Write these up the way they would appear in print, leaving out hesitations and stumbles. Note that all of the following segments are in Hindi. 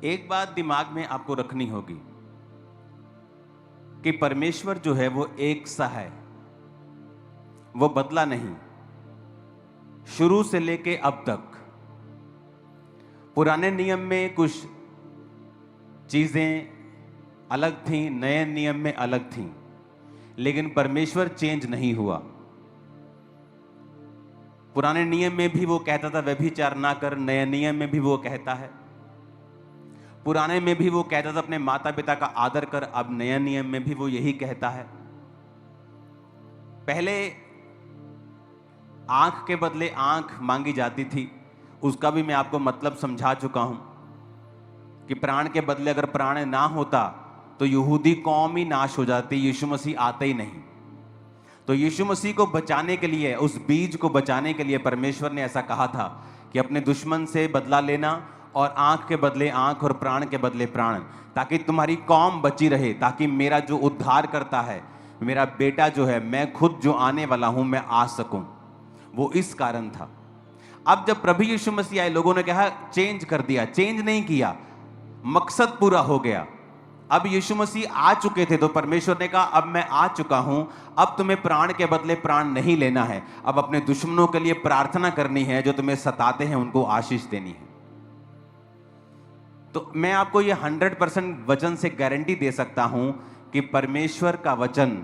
एक बात दिमाग में आपको रखनी होगी कि परमेश्वर जो है वो एक सा है, वो बदला नहीं। शुरू से लेके अब तक पुराने नियम में कुछ चीजें अलग थीं, नए नियम में अलग थीं, लेकिन परमेश्वर चेंज नहीं हुआ। पुराने नियम में भी वो कहता था व्यभिचार ना कर, नए नियम में भी वो कहता है। पुराने में भी वो कहता था अपने माता पिता का आदर कर, अब नया नियम में भी वो यही कहता है। पहले आंख के बदले आंख मांगी जाती थी, उसका भी मैं आपको मतलब समझा चुका हूं कि प्राण के बदले अगर प्राण ना होता तो यहूदी कौम ही नाश हो जाती, यीशु मसीह आते ही नहीं। तो यीशु मसीह को बचाने के लिए, उस बीज को बचाने के लिए परमेश्वर ने ऐसा कहा था कि अपने दुश्मन से बदला लेना और आंख के बदले आंख और प्राण के बदले प्राण, ताकि तुम्हारी कौम बची रहे, ताकि मेरा जो उद्धार करता है, मेरा बेटा जो है, मैं खुद जो आने वाला हूं, मैं आ सकूं। वो इस कारण था। अब जब प्रभु यीशु मसीह आए, लोगों ने कहा चेंज कर दिया। चेंज नहीं किया, मकसद पूरा हो गया। अब यीशु मसीह आ चुके थे तो परमेश्वर ने कहा अब मैं आ चुका हूं, अब तुम्हें प्राण के बदले प्राण नहीं लेना है, अब अपने दुश्मनों के लिए प्रार्थना करनी है, जो तुम्हें सताते हैं उनको आशीष देनी है। तो मैं आपको ये 100% वचन से गारंटी दे सकता हूं कि परमेश्वर का वचन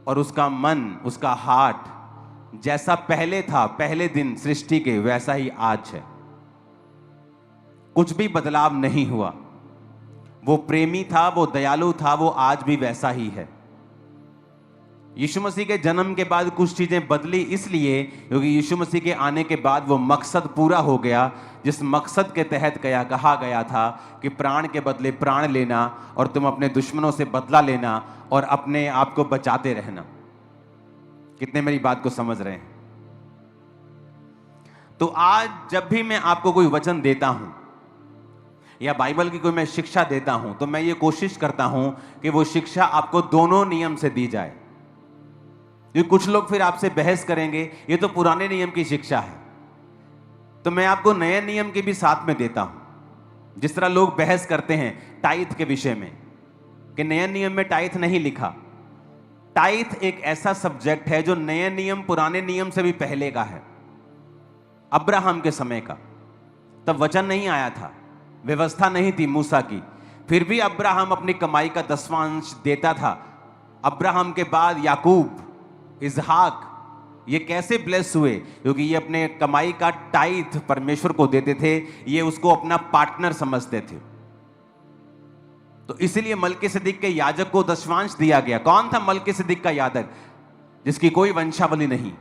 और उसका मन, उसका हार्ट जैसा पहले था, पहले दिन सृष्टि के, वैसा ही आज है। कुछ भी बदलाव नहीं हुआ। वो प्रेमी था, वो दयालु था, वो आज भी वैसा ही है। यीशु मसीह के जन्म के बाद कुछ चीजें बदली, इसलिए क्योंकि यीशु मसीह के आने के बाद वो मकसद पूरा हो गया, जिस मकसद के तहत कहा गया था कि प्राण के बदले प्राण लेना और तुम अपने दुश्मनों से बदला लेना और अपने आप को बचाते रहना। कितने मेरी बात को समझ रहे हैं? तो आज जब भी मैं आपको कोई वचन देता हूं या बाइबल की कोई मैं शिक्षा देता हूं, तो मैं ये कोशिश करता हूं कि वो शिक्षा आपको दोनों नियम से दी जाए। क्योंकि कुछ लोग फिर आपसे बहस करेंगे ये तो पुराने नियम की शिक्षा है, तो मैं आपको नए नियम के भी साथ में देता हूं। जिस तरह लोग बहस करते हैं टाइथ के विषय में कि नए नियम में टाइथ नहीं लिखा। टाइथ एक ऐसा सब्जेक्ट है जो नए नियम, पुराने नियम से भी पहले का है, अब्राहम के समय का। तब वचन नहीं आया था, व्यवस्था नहीं थी मूसा की, फिर भी अब्राहम अपनी कमाई का 10वां अंश देता था। अब्राहम के बाद याकूब, इसहाक, ये कैसे ब्लेस हुए? क्योंकि ये अपने कमाई का टाइथ परमेश्वर को देते थे, ये उसको अपना पार्टनर समझते थे। तो इसीलिए मलकीसिदक के याजक को 10वां दिया गया। कौन था मलकीसिदक का याजक? जिसकी कोई वंशावली नहीं।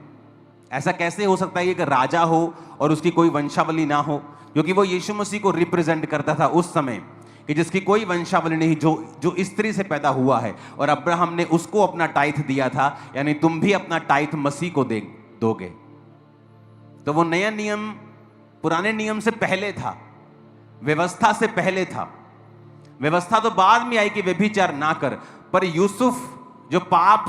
ऐसा कैसे हो सकता है कि राजा हो और उसकी कोई वंशावली ना हो? क्योंकि वो यीशु मसीह को रिप्रेजेंट करता था उस समय, कि जिसकी कोई वंशावली नहीं, जो स्त्री से पैदा हुआ है, और अब्राहम ने उसको अपना टाइथ दिया था। यानी तुम भी अपना टाइथ मसीह को दोगे। तो वो नया नियम पुराने नियम से पहले था, व्यवस्था से पहले था। व्यवस्था तो बाद में आई कि व्यभिचार ना कर, पर यूसुफ जो पाप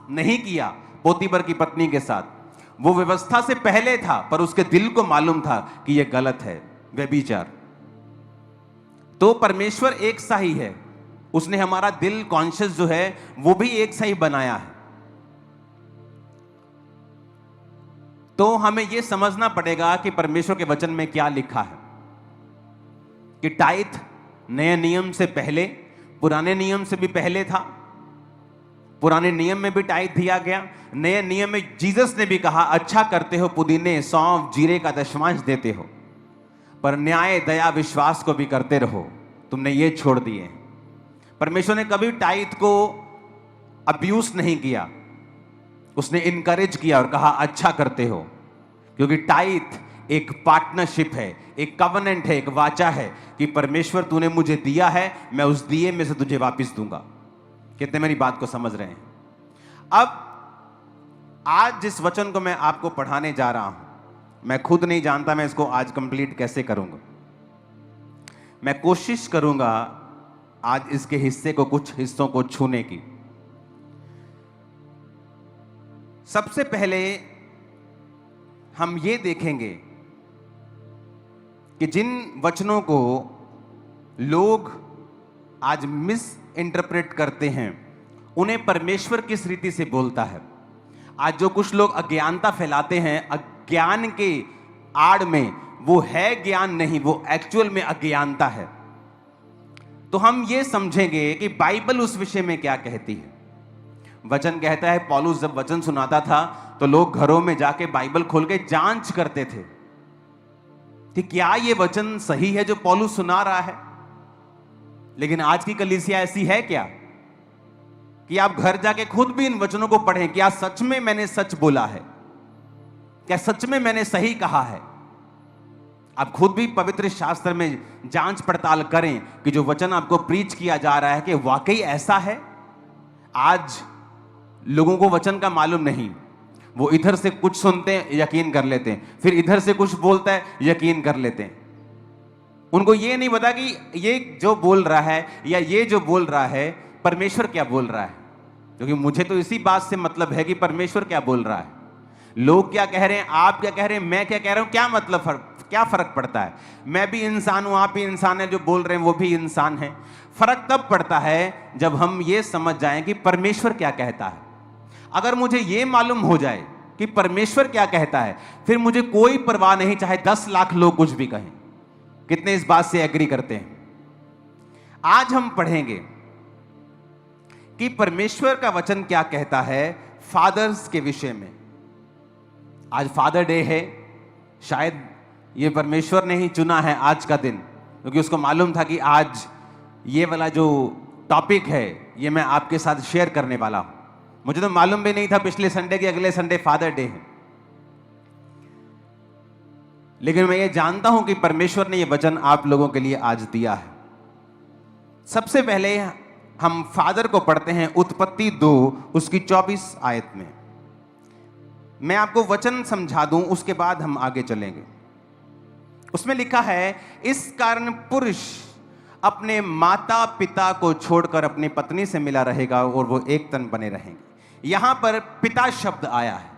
नहीं किया पोतीफर की पत्नी के साथ, वो व्यवस्था से पहले था, पर उसके दिल को मालूम था कि यह गलत है, व्यभिचार। तो परमेश्वर एक सा ही है, उसने हमारा दिल, कॉन्शियस जो है वो भी एक सा ही बनाया है। तो हमें यह समझना पड़ेगा कि परमेश्वर के वचन में क्या लिखा है, कि टाइथ नए नियम से पहले, पुराने नियम से भी पहले था। पुराने नियम में भी टाइथ दिया गया, नए नियम में जीसस ने भी कहा अच्छा करते हो, पुदीने, सौंफ, जीरे का 10वां देते हो, पर न्याय, दया, विश्वास को भी करते रहो, तुमने ये छोड़ दिए। परमेश्वर ने कभी टाइथ को अब्यूज नहीं किया, उसने इनकरेज किया और कहा अच्छा करते हो। क्योंकि टाइथ एक पार्टनरशिप है, एक कवनेंट है, एक वाचा है कि परमेश्वर तूने मुझे दिया है, मैं उस दिए में से तुझे वापस दूंगा। कितने मेरी बात को समझ रहे हैं? अब आज जिस वचन को मैं आपको पढ़ाने जा रहा हूं, मैं खुद नहीं जानता मैं इसको आज कंप्लीट कैसे करूंगा। मैं कोशिश करूंगा आज इसके हिस्से को, कुछ हिस्सों को छूने की। सबसे पहले हम ये देखेंगे कि जिन वचनों को लोग आज मिस इंटरप्रेट करते हैं, उन्हें परमेश्वर किस रीति से बोलता है। आज जो कुछ लोग अज्ञानता फैलाते हैं, अज्ञान के आड़ में, वो है ज्ञान नहीं, वो एक्चुअल में अज्ञानता है। तो हम ये समझेंगे कि बाइबल उस विषय में क्या कहती है। वचन कहता है, पौलुस जब वचन सुनाता था तो लोग घरों में जाके बाइबल खोल के जांच करते थे कि क्या ये वचन सही है जो पौलुस सुना रहा है। लेकिन आज की कलीसिया ऐसी है क्या कि आप घर जाके खुद भी इन वचनों को पढ़ें, क्या सच में मैंने सच बोला है, क्या सच में मैंने सही कहा है। आप खुद भी पवित्र शास्त्र में जांच पड़ताल करें कि जो वचन आपको प्रीच किया जा रहा है कि वाकई ऐसा है। आज लोगों को वचन का मालूम नहीं, वो इधर से कुछ सुनते हैं, यकीन कर लेते हैं, फिर इधर से कुछ बोलता है, यकीन कर लेते हैं। उनको ये नहीं पता कि ये जो बोल रहा है या ये जो बोल रहा है परमेश्वर क्या बोल रहा है। क्योंकि मुझे तो इसी बात से मतलब है कि परमेश्वर क्या बोल रहा है। लोग क्या कह रहे हैं, आप क्या कह रहे हैं, मैं क्या कह रहा हूं, क्या मतलब क्या फर्क पड़ता है। मैं भी इंसान हूं, आप भी इंसान हैं, जो बोल रहे हैं वो भी इंसान है। फर्क तब पड़ता है जब हम ये समझ जाएं कि परमेश्वर क्या कहता है। अगर मुझे ये मालूम हो जाए कि परमेश्वर क्या कहता है, फिर मुझे कोई परवाह नहीं, चाहे 10 लाख लोग कुछ भी कहें। कितने इस बात से एग्री करते हैं। आज हम पढ़ेंगे कि परमेश्वर का वचन क्या कहता है फादर्स के विषय में। आज फादर डे है, शायद ये परमेश्वर ने ही चुना है आज का दिन, क्योंकि उसको मालूम था कि आज ये वाला जो टॉपिक है ये मैं आपके साथ शेयर करने वाला हूं। मुझे तो मालूम भी नहीं था पिछले संडे के अगले संडे फादर डे है, लेकिन मैं ये जानता हूं कि परमेश्वर ने ये वचन आप लोगों के लिए आज दिया है। सबसे पहले हम फादर को पढ़ते हैं उत्पत्ति 2 उसकी 24 आयत में। मैं आपको वचन समझा दूं, उसके बाद हम आगे चलेंगे। उसमें लिखा है, इस कारण पुरुष अपने माता पिता को छोड़कर अपनी पत्नी से मिला रहेगा और वो एक तन बने रहेंगे। यहां पर पिता शब्द आया है।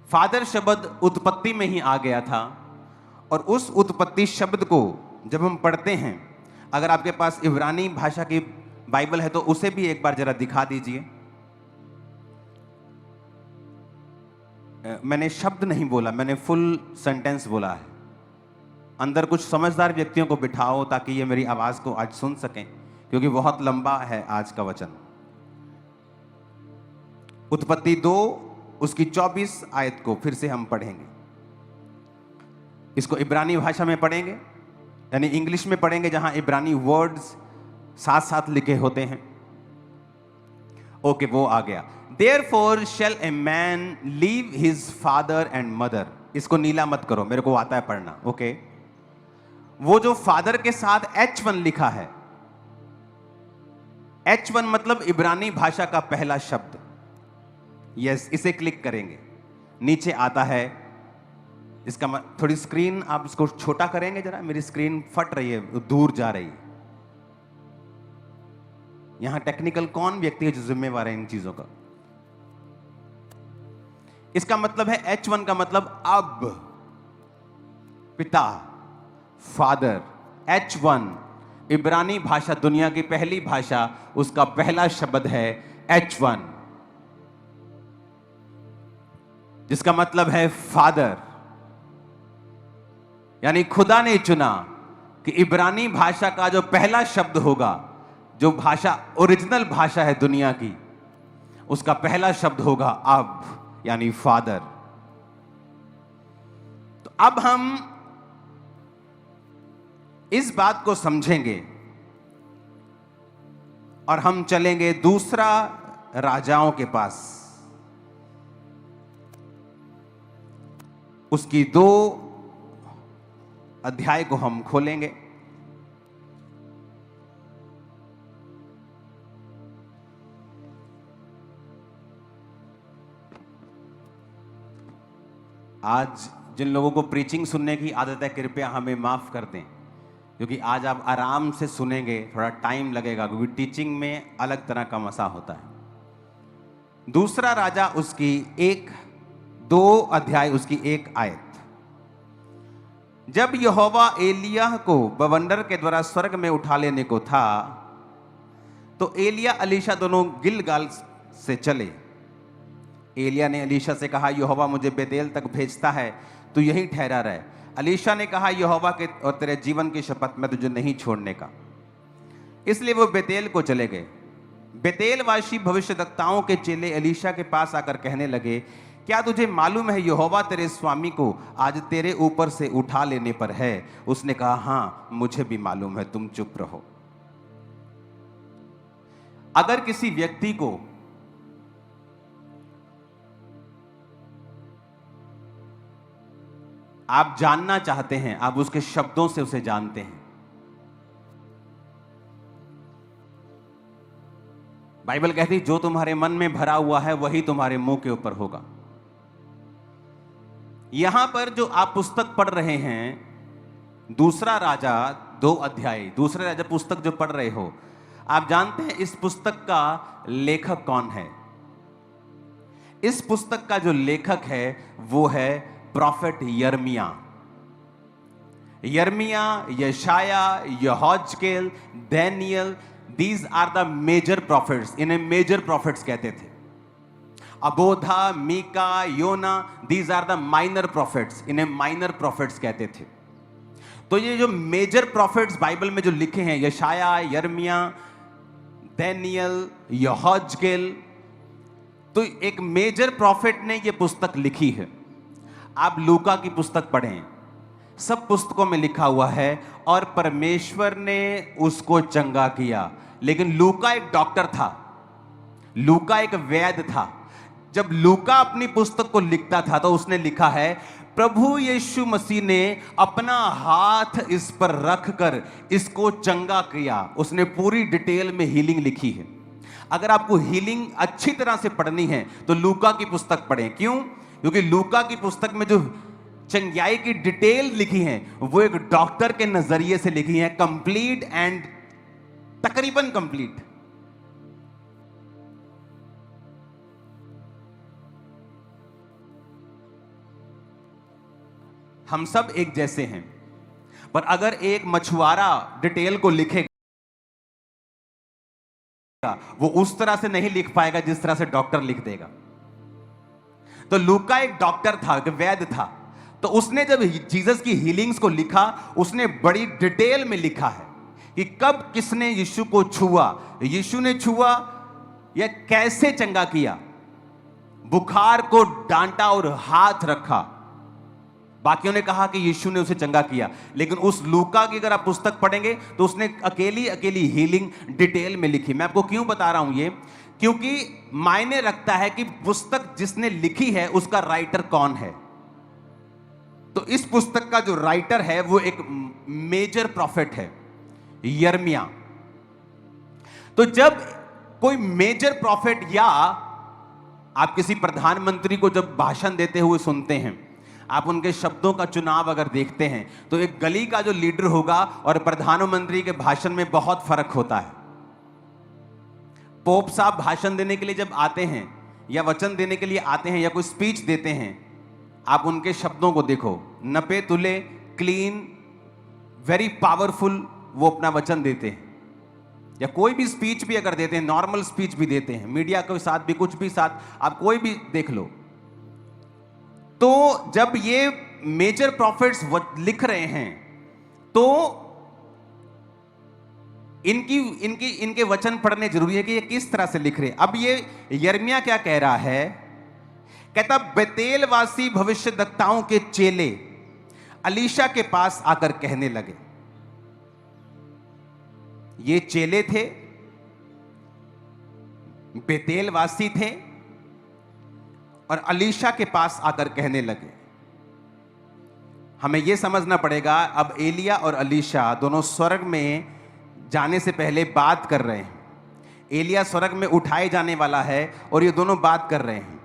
फादर शब्द उत्पत्ति में ही आ गया था, और उस उत्पत्ति शब्द को जब हम पढ़ते हैं, अगर आपके पास इब्रानी भाषा की बाइबल है तो उसे भी एक बार जरा दिखा दीजिए। मैंने शब्द नहीं बोला, मैंने फुल सेंटेंस बोला है। अंदर कुछ समझदार व्यक्तियों को बिठाओ ताकि ये मेरी आवाज को आज सुन सकें, क्योंकि बहुत लंबा है आज का वचन। उत्पत्ति 2 उसकी 24 आयत को फिर से हम पढ़ेंगे। इसको इब्रानी भाषा में पढ़ेंगे, यानी इंग्लिश में पढ़ेंगे, जहां इब्रानी वर्ड्स साथ साथ लिखे होते हैं। ओके, वो आ गया। Therefore shall a man leave his father and mother। इसको नीला मत करो, मेरे को आता है पढ़ना। ओके, वो जो फादर के साथ H1 लिखा है, H1 मतलब इब्रानी भाषा का पहला शब्द। यस, इसे क्लिक करेंगे, नीचे आता है इसका थोड़ी स्क्रीन आप इसको छोटा करेंगे जरा, मेरी स्क्रीन फट रही है, दूर जा रही है। यहां टेक्निकल कौन व्यक्ति है जो जिम्मेवार है इन चीजों का। इसका मतलब है H1 का मतलब अब, पिता, फादर। H1 इब्रानी भाषा, दुनिया की पहली भाषा, उसका पहला शब्द है H1, जिसका मतलब है फादर। यानी खुदा ने चुना कि इब्रानी भाषा का जो पहला शब्द होगा, जो भाषा ओरिजिनल भाषा है दुनिया की, उसका पहला शब्द होगा अब, यानी फादर। तो अब हम इस बात को समझेंगे और हम चलेंगे दूसरा राजाओं के पास। उसकी 2 अध्याय को हम खोलेंगे। आज जिन लोगों को प्रीचिंग सुनने की आदत है, कृपया हमें माफ कर दें, क्योंकि आज आप आराम से सुनेंगे, थोड़ा टाइम लगेगा, क्योंकि टीचिंग में अलग तरह का मसा होता है। दूसरा राजा उसकी 2 अध्याय उसकी 1 आयत। जब यहोवा एलिय्याह को बवंडर के द्वारा स्वर्ग में उठा लेने को था, तो एलिय्याह अलीशा दोनों गिलगाल से चले। एलिय्याह ने अलीशा से कहा, यहोवा मुझे बेतेल तक भेजता है, तू यहीं ठहरा रहे। अलीशा ने कहा, यहोवा के और तेरे जीवन की शपथ में तुझे नहीं छोड़ने का। इसलिए वो बेतेल को चले गए। बेतेलवासी भविष्यद्वक्ताओं के चेले अलीशा के पास आकर कहने लगे, क्या तुझे मालूम है यहोवा तेरे स्वामी को आज तेरे ऊपर से उठा लेने पर है? उसने कहा, हां मुझे भी मालूम है, तुम चुप रहो। अगर किसी व्यक्ति को आप जानना चाहते हैं, आप उसके शब्दों से उसे जानते हैं। बाइबल कहती है, जो तुम्हारे मन में भरा हुआ है वही तुम्हारे मुंह के ऊपर होगा। यहां पर जो आप पुस्तक पढ़ रहे हैं, दूसरा राजा 2 अध्याय, दूसरे राजा पुस्तक जो पढ़ रहे हो, आप जानते हैं इस पुस्तक का लेखक कौन है? इस पुस्तक का जो लेखक है वो है प्रॉफेट यिर्मयाह। यिर्मयाह, यशाया, यहोजकेल, दानियल, these are the major prophets. इन्हें मेजर प्रॉफिट्स कहते थे। अबोधा, मीका, योना, these are the minor prophets. इन्हें माइनर प्रॉफिट्स कहते थे। तो ये जो मेजर प्रॉफिट्स बाइबल में जो लिखे हैं, यशाया, यिर्मयाह, दानियल, यहोजकेल, तो एक मेजर प्रॉफिट ने ये पुस्तक लिखी है। आप लूका की पुस्तक पढ़ें, सब पुस्तकों में लिखा हुआ है, और परमेश्वर ने उसको चंगा किया। लेकिन लूका एक डॉक्टर था, लूका एक वैद्य था। जब लूका अपनी पुस्तक को लिखता था तो उसने लिखा है, प्रभु यीशु मसीह ने अपना हाथ इस पर रखकर इसको चंगा किया। उसने पूरी डिटेल में हीलिंग लिखी है। अगर आपको हीलिंग अच्छी तरह से पढ़नी है तो लूका की पुस्तक पढ़ें। क्यों? क्योंकि लूका की पुस्तक में जो चंगाई की डिटेल लिखी है वो एक डॉक्टर के नजरिए से लिखी है, कंप्लीट एंड तकरीबन कंप्लीट। हम सब एक जैसे हैं, पर अगर एक मछुआरा डिटेल को लिखेगा वो उस तरह से नहीं लिख पाएगा जिस तरह से डॉक्टर लिख देगा। तो लूका एक डॉक्टर था, एक वैद्य था। तो उसने जब जीसस की हीलिंग्स को लिखा, उसने बड़ी डिटेल में लिखा है कि कब किसने यीशु को छुआ, यीशु ने छुआ या कैसे चंगा किया, बुखार को डांटा और हाथ रखा। बाकियों ने कहा कि यीशु ने उसे चंगा किया, लेकिन उस लूका की अगर आप पुस्तक पढ़ेंगे तो उसने अकेली हीलिंग डिटेल में लिखी। मैं आपको क्यों बता रहा हूं ये? क्योंकि मायने रखता है कि पुस्तक जिसने लिखी है उसका राइटर कौन है। तो इस पुस्तक का जो राइटर है वो एक मेजर प्रॉफिट है, यिर्मयाह। तो जब कोई मेजर प्रॉफिट, या आप किसी प्रधानमंत्री को जब भाषण देते हुए सुनते हैं, आप उनके शब्दों का चुनाव अगर देखते हैं तो एक गली का जो लीडर होगा और प्रधानमंत्री के भाषण में बहुत फर्क होता है। पोप साहब भाषण देने के लिए जब आते हैं या वचन देने के लिए आते हैं या कोई स्पीच देते हैं, आप उनके शब्दों को देखो, नपे तुले, क्लीन, वेरी पावरफुल, वो अपना वचन देते हैं। या कोई भी स्पीच भी अगर देते हैं, नॉर्मल स्पीच भी देते हैं, मीडिया के साथ भी, कुछ भी साथ, आप कोई भी देख लो। तो जब ये मेजर प्रॉफिट्स लिख रहे हैं तो इनके वचन पढ़ने जरूरी है कि ये किस तरह से लिख रहे हैं। अब ये यिर्मयाह क्या कह रहा है? कहता, बेतेलवासी भविष्यद्वक्ताओं के चेले अलीशा के पास आकर कहने लगे। ये चेले थे, बेतेलवासी थे, और अलीशा के पास आकर कहने लगे। हमें यह समझना पड़ेगा, अब एलिय्याह और अलीशा दोनों स्वर्ग में जाने से पहले बात कर रहे हैं। एलिय्याह स्वर्ग में उठाए जाने वाला है और ये दोनों बात कर रहे हैं।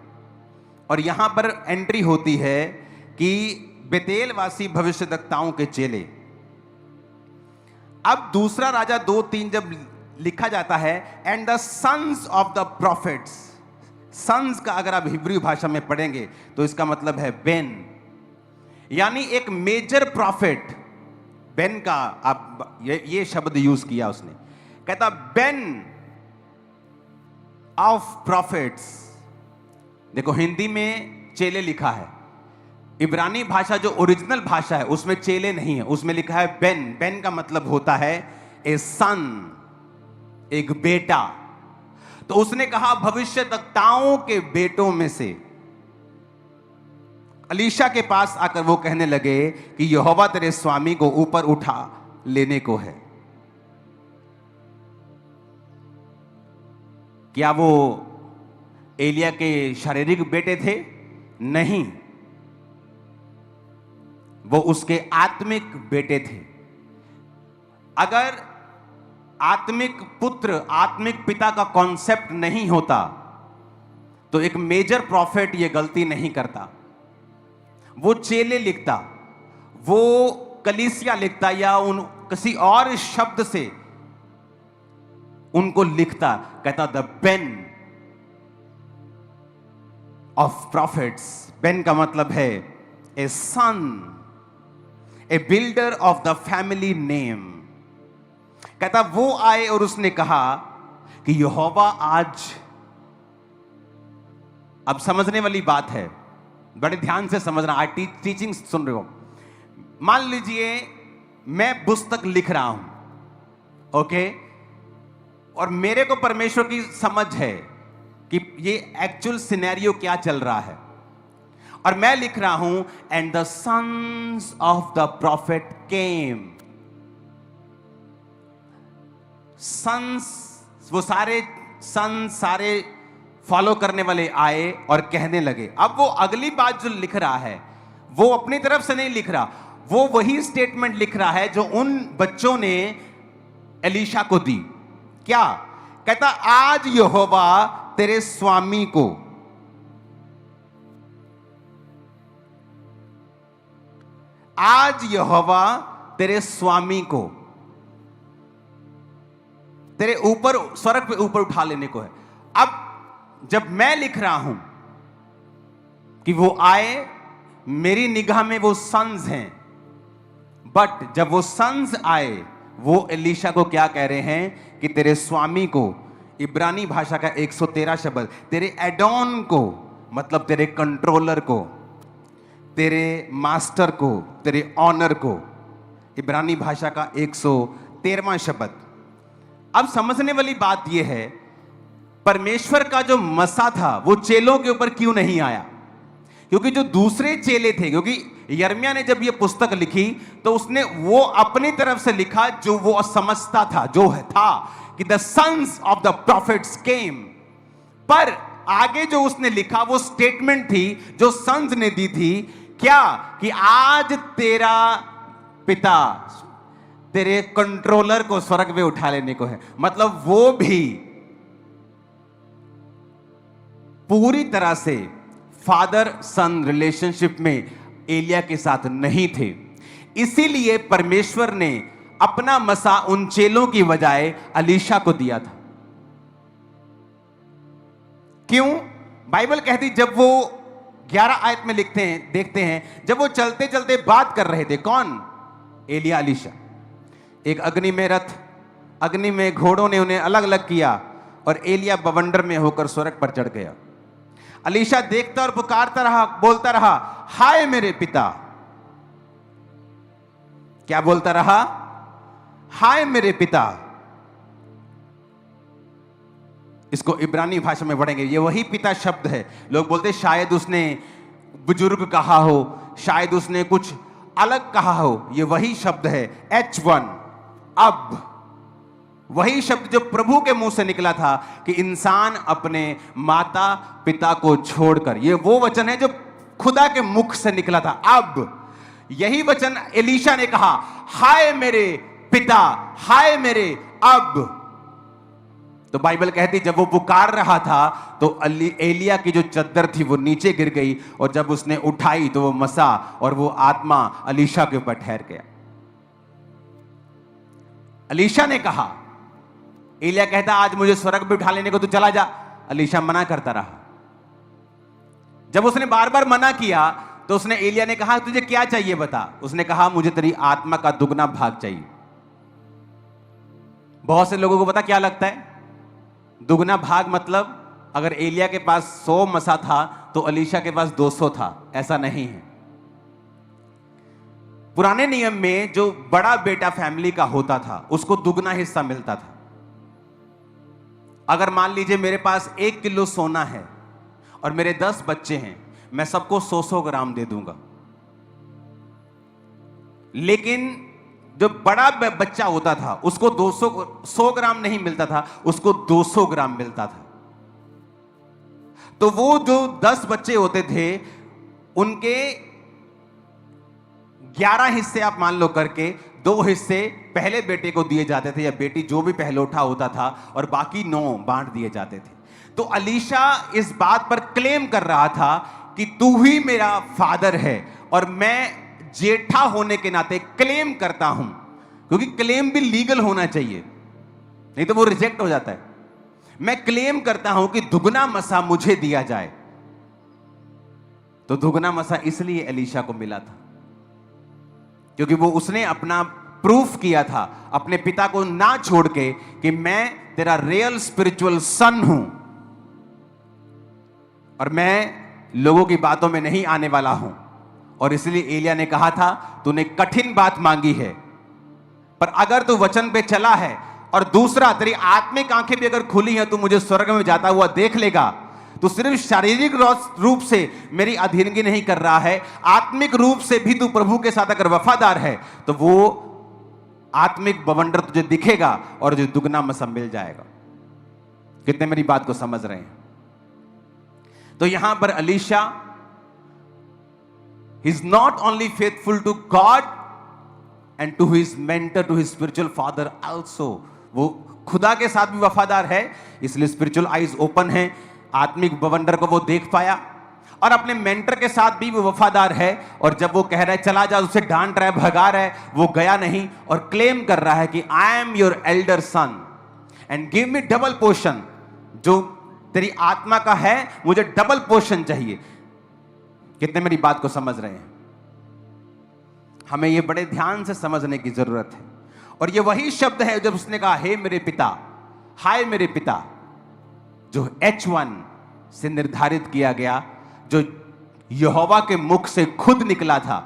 और यहां पर एंट्री होती है कि बेतेलवासी भविष्यद्वक्ताओं के चेले। अब दूसरा राजा 2:3 जब लिखा जाता है, and the sons of the prophets. Sons का अगर आप हिब्रू भाषा में पढ़ेंगे तो इसका मतलब है बेन। यानी एक मेजर प्रॉफिट बेन का, आप ये शब्द यूज किया उसने, कहता बेन ऑफ प्रॉफिट्स। देखो हिंदी में चेले लिखा है, इब्रानी भाषा जो ओरिजिनल भाषा है उसमें चेले नहीं है, उसमें लिखा है बेन। बेन का मतलब होता है ए सन, एक बेटा। तो उसने कहा भविष्यद्वक्ताओं के बेटों में से अलीशा के पास आकर वो कहने लगे कि यहोवा तेरे स्वामी को ऊपर उठा लेने को है। क्या वो एलिया के शारीरिक बेटे थे? नहीं, वो उसके आत्मिक बेटे थे। अगर आत्मिक पुत्र, आत्मिक पिता का कॉन्सेप्ट नहीं होता तो एक मेजर प्रॉफिट ये गलती नहीं करता। वो चेले लिखता, वो कलीसिया लिखता, या उन किसी और शब्द से उनको लिखता, कहता द बेन ऑफ प्रॉफिट्स। बेन का मतलब है a son, a builder of the family name. कहता वो आए और उसने कहा कि यहोवा आज, अब समझने वाली बात है, बड़े ध्यान से समझना, आज टीचिंग सुन रहे हो। मान लीजिए मैं पुस्तक लिख रहा हूं, ओके, और मेरे को परमेश्वर की समझ है कि ये एक्चुअल सिनेरियो क्या चल रहा है, और मैं लिख रहा हूं and the sons of the prophet came. Sons, वो सारे सन्स, सारे फॉलो करने वाले आए और कहने लगे। अब वो अगली बात जो लिख रहा है वो अपनी तरफ से नहीं लिख रहा, वो वही स्टेटमेंट लिख रहा है जो उन बच्चों ने एलीशा को दी। क्या कहता? आज यहोवा तेरे स्वामी को, आज यहोवा तेरे स्वामी को तेरे ऊपर, स्वर्ग पे ऊपर उठा लेने को है। अब जब मैं लिख रहा हूं कि वो आए, मेरी निगाह में वो सन्स हैं, बट जब वो सन्स आए वो एलीशा को क्या कह रहे हैं कि तेरे स्वामी को, इब्रानी भाषा का 113 शब्द, तेरे एडॉन को, मतलब तेरे कंट्रोलर को, तेरे मास्टर को, तेरे ऑनर को, इब्रानी भाषा का 113वां शब्द। अब समझने वाली बात यह है, परमेश्वर का जो मसा था वो चेलों के ऊपर क्यों नहीं आया? क्योंकि जो दूसरे चेले थे, क्योंकि यिर्मयाह ने जब ये पुस्तक लिखी तो उसने वो अपनी तरफ से लिखा जो वो समझता था, जो है था कि the sons of the prophets came. पर आगे जो उसने लिखा वो स्टेटमेंट थी जो सन्स ने दी थी, क्या कि आज तेरा पिता तेरे कंट्रोलर को स्वर्ग में उठा लेने को है। मतलब वो भी पूरी तरह से फादर सन रिलेशनशिप में एलिया के साथ नहीं थे। इसीलिए परमेश्वर ने अपना मसा उन चेलों की बजाय अलीशा को दिया था। क्यों? बाइबल कहती, जब वो 11 आयत में लिखते हैं, देखते हैं, जब वो चलते चलते बात कर रहे थे, कौन? एलिया, अलीशा। एक अग्नि में रथ, अग्नि में घोड़ों ने उन्हें अलग अलग किया और एलिया बवंडर में होकर स्वर्ग पर चढ़ गया। अलीशा देखता और पुकारता रहा, बोलता रहा, हाय मेरे पिता। क्या बोलता रहा? हाय मेरे पिता। इसको इब्रानी भाषा में पढ़ेंगे, ये वही पिता शब्द है। लोग बोलते शायद उसने बुजुर्ग कहा हो, शायद उसने कुछ अलग कहा हो, ये वही शब्द है H1। अब वही शब्द जो प्रभु के मुंह से निकला था कि इंसान अपने माता पिता को छोड़कर, ये वो वचन है जो खुदा के मुख से निकला था। अब यही वचन एलीशा ने कहा, हाय मेरे पिता, हाय मेरे अब। तो बाइबल कहती जब वो पुकार रहा था तो एलिया की जो चद्दर थी वो नीचे गिर गई, और जब उसने उठाई तो वो मसा और वो आत्मा अलीशा के ऊपर ठहर गया। अलीशा ने कहा, एलिया कहता आज मुझे स्वर्ग पे उठा लेने को, तू चला जा। अलीशा मना करता रहा। जब उसने बार बार मना किया तो उसने एलिया ने कहा तुझे क्या चाहिए बता। उसने कहा मुझे तेरी आत्मा का दुगना भाग चाहिए। बहुत से लोगों को पता क्या लगता है, दुगना भाग मतलब अगर एलिया के पास 100 मसा था तो अलीशा के पास 200 था। ऐसा नहीं है। पुराने नियम में जो बड़ा बेटा फैमिली का होता था उसको दुगना हिस्सा मिलता था। अगर मान लीजिए मेरे पास 1 किलो सोना है और मेरे 10 बच्चे हैं, मैं सबको 100-100 ग्राम दे दूंगा। लेकिन जो बड़ा बच्चा होता था उसको 100 ग्राम नहीं मिलता था, उसको 200 ग्राम मिलता था। तो वो जो 10 बच्चे होते थे उनके 11 हिस्से आप मान लो करके 2 हिस्से पहले बेटे को दिए जाते थे या बेटी जो भी पहलौठा होता था, और बाकी 9 बांट दिए जाते थे। तो अलीशा इस बात पर क्लेम कर रहा था कि तू ही मेरा फादर है, और मैं जेठा होने के नाते क्लेम करता हूं, क्योंकि क्लेम भी लीगल होना चाहिए, नहीं तो वो रिजेक्ट हो जाता है। मैं क्लेम करता हूं कि दुगना मसा मुझे दिया जाए। तो दुगना मसा इसलिए अलीशा को मिला था क्योंकि वो उसने अपना प्रूफ किया था अपने पिता को ना छोड़ के कि मैं तेरा रियल स्पिरिचुअल सन हूं और मैं लोगों की बातों में नहीं आने वाला हूं। और इसलिए एलिया ने कहा था तूने कठिन बात मांगी है, पर अगर तू वचन पे चला है और दूसरा तेरी आत्मिक आंखें भी अगर खुली हैं, तू मुझे स्वर्ग में जाता हुआ देख लेगा। तू सिर्फ शारीरिक रूप से मेरी अधीनगी नहीं कर रहा है, आत्मिक रूप से भी तू प्रभु के साथ अगर वफादार है तो वो आत्मिक बवंडर तुझे दिखेगा और जो दुगना मसा मिल जाएगा। कितने मेरी बात को समझ रहे हैं? तो यहां पर Elisha is not only faithful to God and to his mentor, to his spiritual father also. वो खुदा के साथ भी वफादार है, इसलिए स्पिरिचुअल आईज ओपन है, आत्मिक बवंडर को वो देख पाया, और अपने मेंटर के साथ भी वो वफादार है। और जब वो कह रहा है चला जा, उसे डांट रहा है, भगा रहा है, वो गया नहीं और क्लेम कर रहा है कि I am your elder son and give me double portion. जो तेरी आत्मा का है मुझे डबल पोर्शन चाहिए। कितने मेरी बात को समझ रहे हैं? हमें ये बड़े ध्यान से समझने की जरूरत है। और ये वही शब्द है जब उसने कहा हे मेरे पिता, हाय मेरे पिता, जो H1 से निर्धारित किया गया, जो यहोवा के मुख से खुद निकला था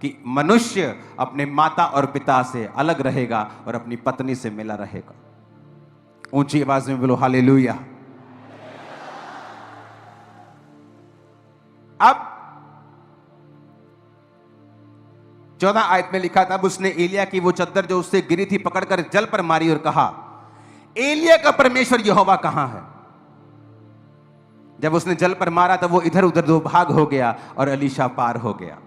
कि मनुष्य अपने माता और पिता से अलग रहेगा और अपनी पत्नी से मिला रहेगा। ऊंची आवाज में बोलो हालेलुया। अब 14 आयत में लिखा था, अब उसने एलिया की वो चद्दर जो उससे गिरी थी पकड़कर जल पर मारी और कहा एलिया का परमेश्वर यहोवा कहां है। जब उसने जल पर मारा तब वो इधर उधर 2 भाग हो गया और अलीशा पार हो गया।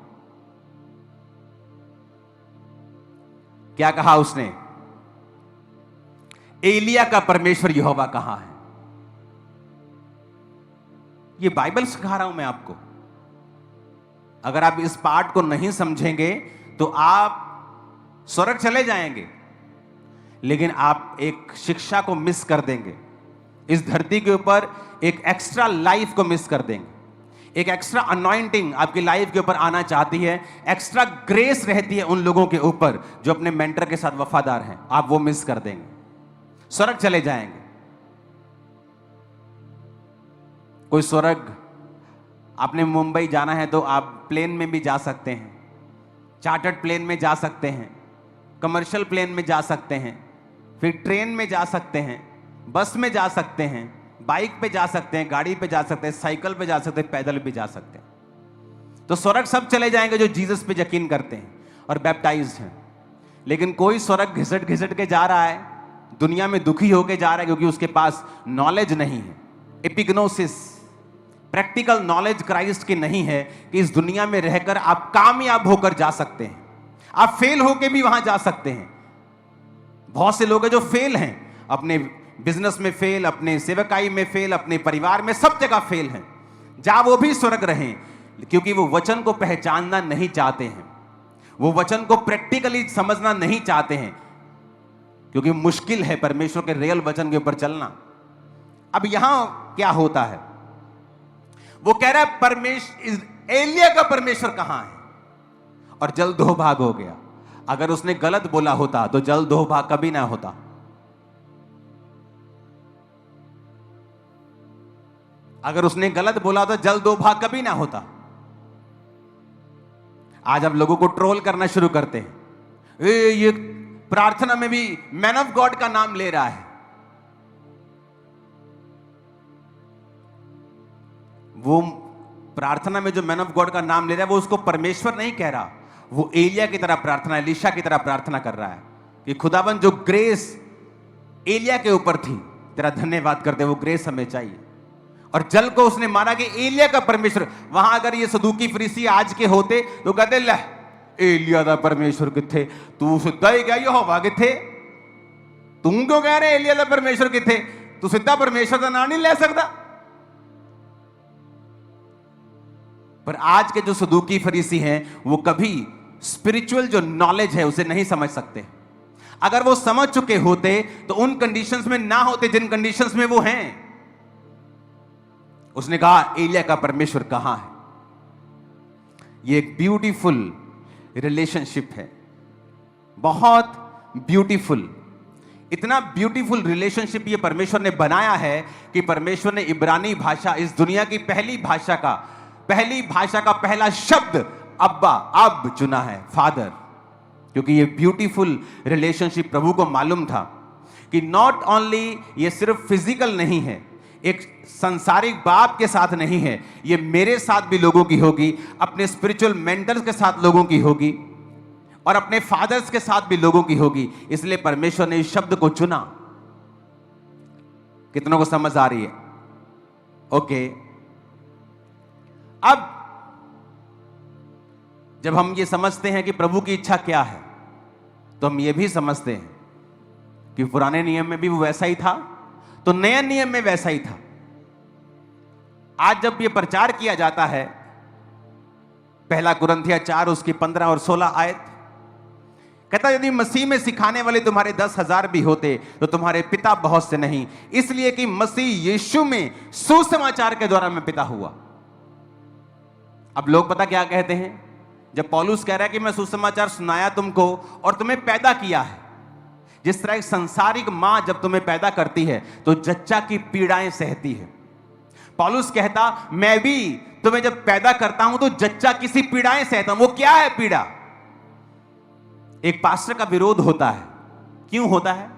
क्या कहा उसने? एलिया का परमेश्वर यहोवा कहां है। ये बाइबल सिखा रहा हूं मैं आपको। अगर आप इस पार्ट को नहीं समझेंगे तो आप स्वर्ग चले जाएंगे, लेकिन आप एक शिक्षा को मिस कर देंगे। इस धरती के ऊपर एक एक्स्ट्रा लाइफ को मिस कर देंगे। एक एक्स्ट्रा अनॉइंटिंग आपकी लाइफ के ऊपर आना चाहती है, एक्स्ट्रा ग्रेस रहती है उन लोगों के ऊपर जो अपने मेंटर के साथ वफादार हैं, आप वो मिस कर देंगे, स्वर्ग चले जाएंगे। कोई स्वर्ग, आपने मुंबई जाना है तो आप प्लेन में भी जा सकते हैं, चार्टर्ड प्लेन में जा सकते हैं, कमर्शियल प्लेन में जा सकते हैं, फिर ट्रेन में जा सकते हैं, बस में जा सकते हैं, बाइक पे जा सकते हैं, गाड़ी पे जा सकते हैं, साइकिल पे जा सकते हैं, पैदल भी जा सकते हैं। तो स्वर्ग सब चले जाएंगे जो जीसस पे यकीन करते हैं और बैप्टाइज्ड हैं। लेकिन कोई स्वर्ग घिसट घिसट के जा रहा है, दुनिया में दुखी होके जा रहा है क्योंकि उसके पास नॉलेज नहीं है, एपिग्नोसिस, प्रैक्टिकल नॉलेज क्राइस्ट की नहीं है कि इस दुनिया में रहकर आप कामयाब होकर जा सकते हैं, आप फेल होकर भी वहां जा सकते हैं। बहुत से लोग हैं जो फेल हैं, अपने बिजनेस में फेल, अपने सेवकाई में फेल, अपने परिवार में, सब जगह फेल हैं। जा वो भी स्वर्ग रहें, क्योंकि वो वचन को पहचानना नहीं चाहते हैं, वो वचन को प्रैक्टिकली समझना नहीं चाहते हैं, क्योंकि मुश्किल है परमेश्वर के रियल वचन के ऊपर चलना। अब यहां क्या होता है, वो कह रहा है एलिया का परमेश्वर कहां है? और जल दो भाग हो गया। अगर उसने गलत बोला होता तो जल दो भाग कभी ना होता। अगर उसने गलत बोला तो जल दो भाग कभी ना होता। आज आप लोगों को ट्रोल करना शुरू करते हैं, ये प्रार्थना में भी मैन ऑफ गॉड का नाम ले रहा है। वो प्रार्थना में जो मैन ऑफ गॉड का नाम ले रहा है वो उसको परमेश्वर नहीं कह रहा, वो एलिया की तरह प्रार्थना, एलीशा की तरह प्रार्थना कर रहा है कि खुदावन जो ग्रेस एलिया के ऊपर थी, तेरा धन्यवाद करते, वो ग्रेस हमें चाहिए। और जल को उसने माना कि एलिया का परमेश्वर। वहां अगर ये सदूकी फरीसी आज के होते तो कहते ले एलिया दा परमेश्वर किथे, तू सीधा ही कह यहोवा किथे, तू क्यों कह रहे एलिया दा परमेश्वर किथे, तू सीधा परमेश्वर का नाम नहीं ले सकता। पर आज के जो सदूकी फरीसी हैं वो कभी स्पिरिचुअल जो नॉलेज है उसे नहीं समझ सकते। अगर वो समझ चुके होते तो उन कंडीशंस में ना होते जिन कंडीशंस में वो हैं। उसने कहा एलिया का परमेश्वर कहां है। ये एक ब्यूटीफुल रिलेशनशिप है, बहुत ब्यूटीफुल। इतना ब्यूटीफुल रिलेशनशिप ये परमेश्वर ने बनाया है कि परमेश्वर ने इब्रानी भाषा, इस दुनिया की पहली भाषा का पहला शब्द अब्बा, अब चुना है, फादर। क्योंकि ये ब्यूटीफुल रिलेशनशिप प्रभु को मालूम था कि नॉट ओनली ये सिर्फ फिजिकल नहीं है, एक संसारिक बाप के साथ नहीं है, ये मेरे साथ भी लोगों की होगी, अपने स्पिरिचुअल मेंटर्स के साथ लोगों की होगी और अपने फादर्स के साथ भी लोगों की होगी। इसलिए परमेश्वर ने इस शब्द को चुना। कितनों को समझ आ रही है? ओके। अब जब हम ये समझते हैं कि प्रभु की इच्छा क्या है, तो हम ये भी समझते हैं कि पुराने नियम में भी वो वैसा ही था तो नए नियम में वैसा ही था। आज जब ये प्रचार किया जाता है, पहला कुरिन्थिया 4 उसकी 15 और 16 आयत कहता, यदि मसीह में सिखाने वाले तुम्हारे 10,000 भी होते तो तुम्हारे पिता बहुत से नहीं, इसलिए कि मसीह यीशु में सुसमाचार के द्वारा मैं पिता हुआ। अब लोग पता क्या कहते हैं, जब पौलुस कह रहा है कि मैं सुसमाचार सुनाया तुमको और तुम्हें पैदा किया है, जिस तरह एक संसारिक मां जब तुम्हें पैदा करती है तो जच्चा की पीड़ाएं सहती है, पौलुस कहता मैं भी तुम्हें जब पैदा करता हूं तो जच्चा किसी पीड़ाएं सहता हूं। वो क्या है पीड़ा? एक पास्टर का विरोध होता है। क्यों होता है?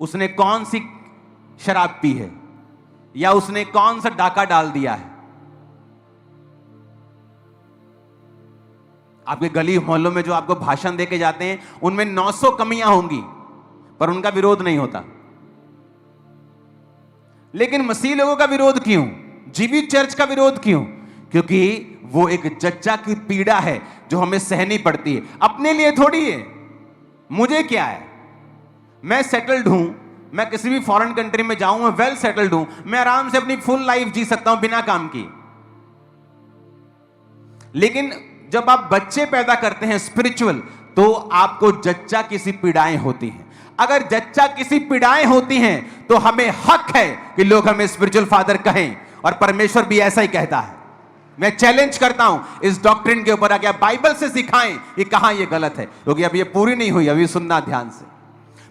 उसने कौन सी शराब पी है या उसने कौन सा डाका डाल दिया है। आपके गली मोहल्लों में जो आपको भाषण देके जाते हैं उनमें 900 कमियां होंगी पर उनका विरोध नहीं होता। लेकिन मसीह लोगों का विरोध क्यों? जीवित चर्च का विरोध क्यों? क्योंकि वो एक जच्चा की पीड़ा है जो हमें सहनी पड़ती है। अपने लिए थोड़ी है, मुझे क्या है, मैं सेटल्ड हूं, मैं किसी भी फॉरेन कंट्री में जाऊं, मैं वेल सेटल्ड हूं, मैं आराम से अपनी फुल लाइफ जी सकता हूं बिना काम की। लेकिन जब आप बच्चे पैदा करते हैं स्पिरिचुअल, तो आपको जच्चा किसी पीड़ाएं होती हैं। अगर जच्चा किसी पीड़ाएं होती हैं तो हमें हक है कि लोग हमें स्पिरिचुअल फादर कहें, और परमेश्वर भी ऐसा ही कहता है। मैं चैलेंज करता हूं इस डॉक्ट्रिन के ऊपर, क्या बाइबल से सिखाएं कि कहां यह गलत है, क्योंकि अब यह पूरी नहीं हुई, अभी सुनना ध्यान से।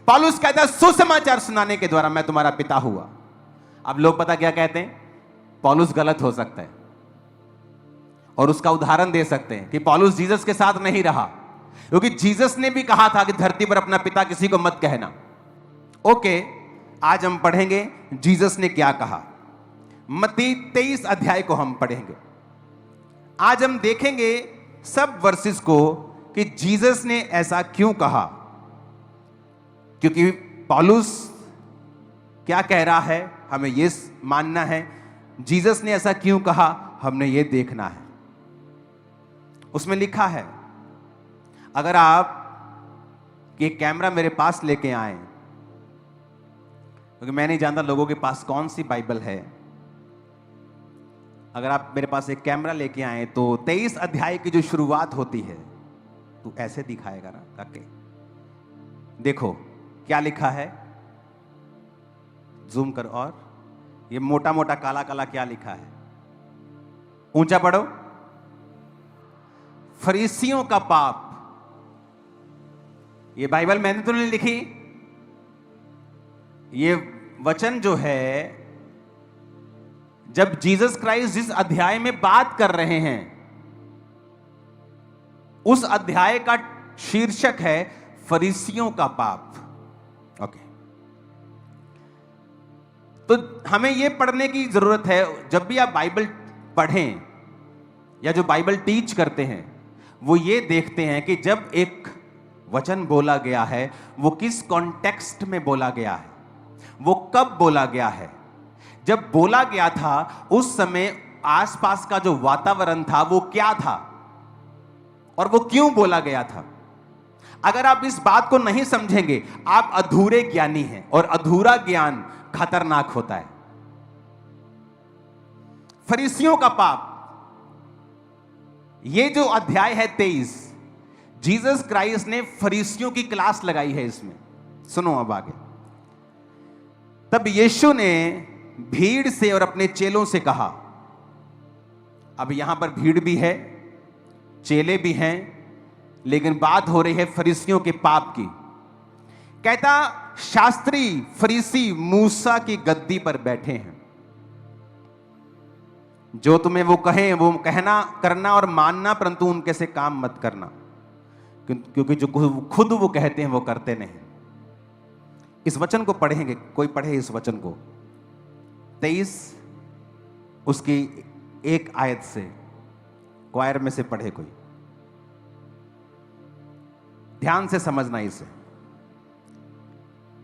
पौलुस कहता है सुसमाचार सुनाने के द्वारा मैं तुम्हारा पिता हुआ। अब लोग पता क्या कहते हैं, पौलुस गलत हो सकता है और उसका उदाहरण दे सकते हैं कि पौलुस जीसस के साथ नहीं रहा, क्योंकि जीसस ने भी कहा था कि धरती पर अपना पिता किसी को मत कहना। ओके, आज हम पढ़ेंगे जीसस ने क्या कहा। मत्ती 23 अध्याय को हम पढ़ेंगे। आज हम देखेंगे सब वर्सेस को कि जीसस ने ऐसा क्यों कहा, क्योंकि पौलुस क्या कह रहा है हमें यह मानना है, जीसस ने ऐसा क्यों कहा हमने यह देखना है। उसमें लिखा है, अगर आप ये कैमरा मेरे पास लेके आए, क्योंकि मैं नहीं जानता लोगों के पास कौन सी बाइबल है, अगर आप मेरे पास एक कैमरा लेके आए तो 23 अध्याय की जो शुरुआत होती है तो ऐसे दिखाएगा ना काके। देखो क्या लिखा है, जूम कर, और ये मोटा मोटा काला काला क्या लिखा है, ऊंचा पढ़ो। फरीसियों का पाप। ये बाइबल मैंने तो नहीं लिखी, ये वचन जो है, जब जीसस क्राइस्ट जिस अध्याय में बात कर रहे हैं, उस अध्याय का शीर्षक है फरीसियों का पाप। ओके, तो हमें यह पढ़ने की जरूरत है, जब भी आप बाइबल पढ़ें या जो बाइबल टीच करते हैं, वो ये देखते हैं कि जब एक वचन बोला गया है, वो किस कॉन्टेक्स्ट में बोला गया है, वो कब बोला गया है। जब बोला गया था उस समय आसपास का जो वातावरण था वो क्या था और वो क्यों बोला गया था। अगर आप इस बात को नहीं समझेंगे, आप अधूरे ज्ञानी हैं, और अधूरा ज्ञान खतरनाक होता है। फरीसियों का पाप, ये जो अध्याय है 23, जीसस क्राइस्ट ने फरीसियों की क्लास लगाई है इसमें। सुनो अब आगे। तब यीशु ने भीड़ से और अपने चेलों से कहा, अब यहां पर भीड़ भी है, चेले भी हैं, लेकिन बात हो रही है फरीसियों के पाप की। कहता, शास्त्री फरीसी मूसा की गद्दी पर बैठे हैं, जो तुम्हें वो कहें वो कहना करना और मानना, परंतु उनके से काम मत करना, क्योंकि जो खुद वो कहते हैं वो करते नहीं। इस वचन को पढ़ेंगे, कोई पढ़े इस वचन को, 23 उसकी एक आयत से, क्वायर में से पढ़े कोई, ध्यान से समझना इसे।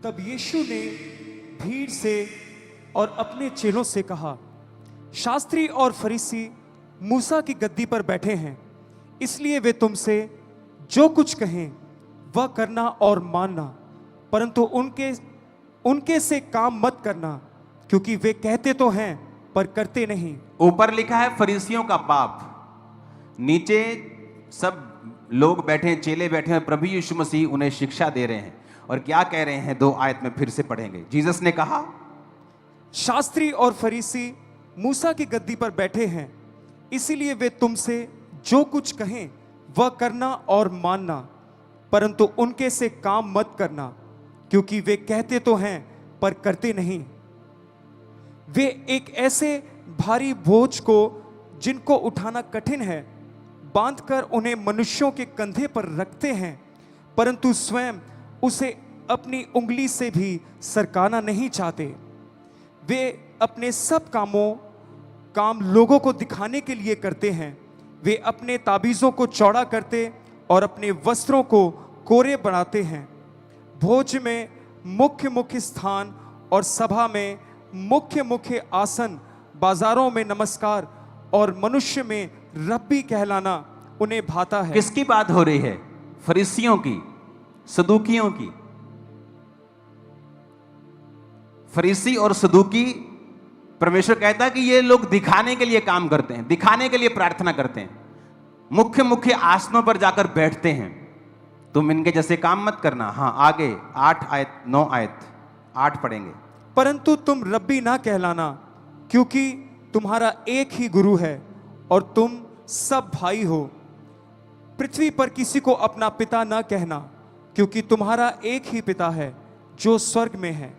तब यीशु ने भीड़ से और अपने चेलों से कहा, शास्त्री और फरीसी मूसा की गद्दी पर बैठे हैं, इसलिए वे तुमसे जो कुछ कहें वह करना और मानना, परंतु उनके से काम मत करना, क्योंकि वे कहते तो हैं पर करते नहीं। ऊपर लिखा है फरीसियों का पाप, नीचे सब लोग बैठे हैं, चेले बैठे हैं, प्रभु यीशु मसीह उन्हें शिक्षा दे रहे हैं। और क्या कह रहे हैं, 2 आयत में फिर से पढ़ेंगे। जीसस ने कहा, शास्त्री और फरीसी मूसा की गद्दी पर बैठे हैं, इसीलिए वे तुमसे जो कुछ कहें वह करना और मानना, परंतु उनके से काम मत करना, क्योंकि वे कहते तो हैं पर करते नहीं। वे एक ऐसे भारी बोझ को जिनको उठाना कठिन है बांधकर उन्हें मनुष्यों के कंधे पर रखते हैं, परंतु स्वयं उसे अपनी उंगली से भी सरकाना नहीं चाहते। वे अपने सब काम लोगों को दिखाने के लिए करते हैं। वे अपने ताबीज़ों को चौड़ा करते और अपने वस्त्रों को कोरे बनाते हैं। भोज में मुख्य स्थान और सभा में मुख्य आसन, बाजारों में नमस्कार और मनुष्य में रब्बी कहलाना उन्हें भाता है। किसकी बात हो रही है? फरीसियों की, सदूकियों की। फरीसी और सदूकी, परमेश्वर कहता है कि ये लोग दिखाने के लिए काम करते हैं, दिखाने के लिए प्रार्थना करते हैं, मुख्य आसनों पर जाकर बैठते हैं। तुम इनके जैसे काम मत करना। हाँ, आगे 9 आयत 8 पढ़ेंगे। परंतु तुम रब्बी ना कहलाना, क्योंकि तुम्हारा एक ही गुरु है और तुम सब भाई हो। पृथ्वी पर किसी को अपना पिता ना कहना, क्योंकि तुम्हारा एक ही पिता है जो स्वर्ग में है।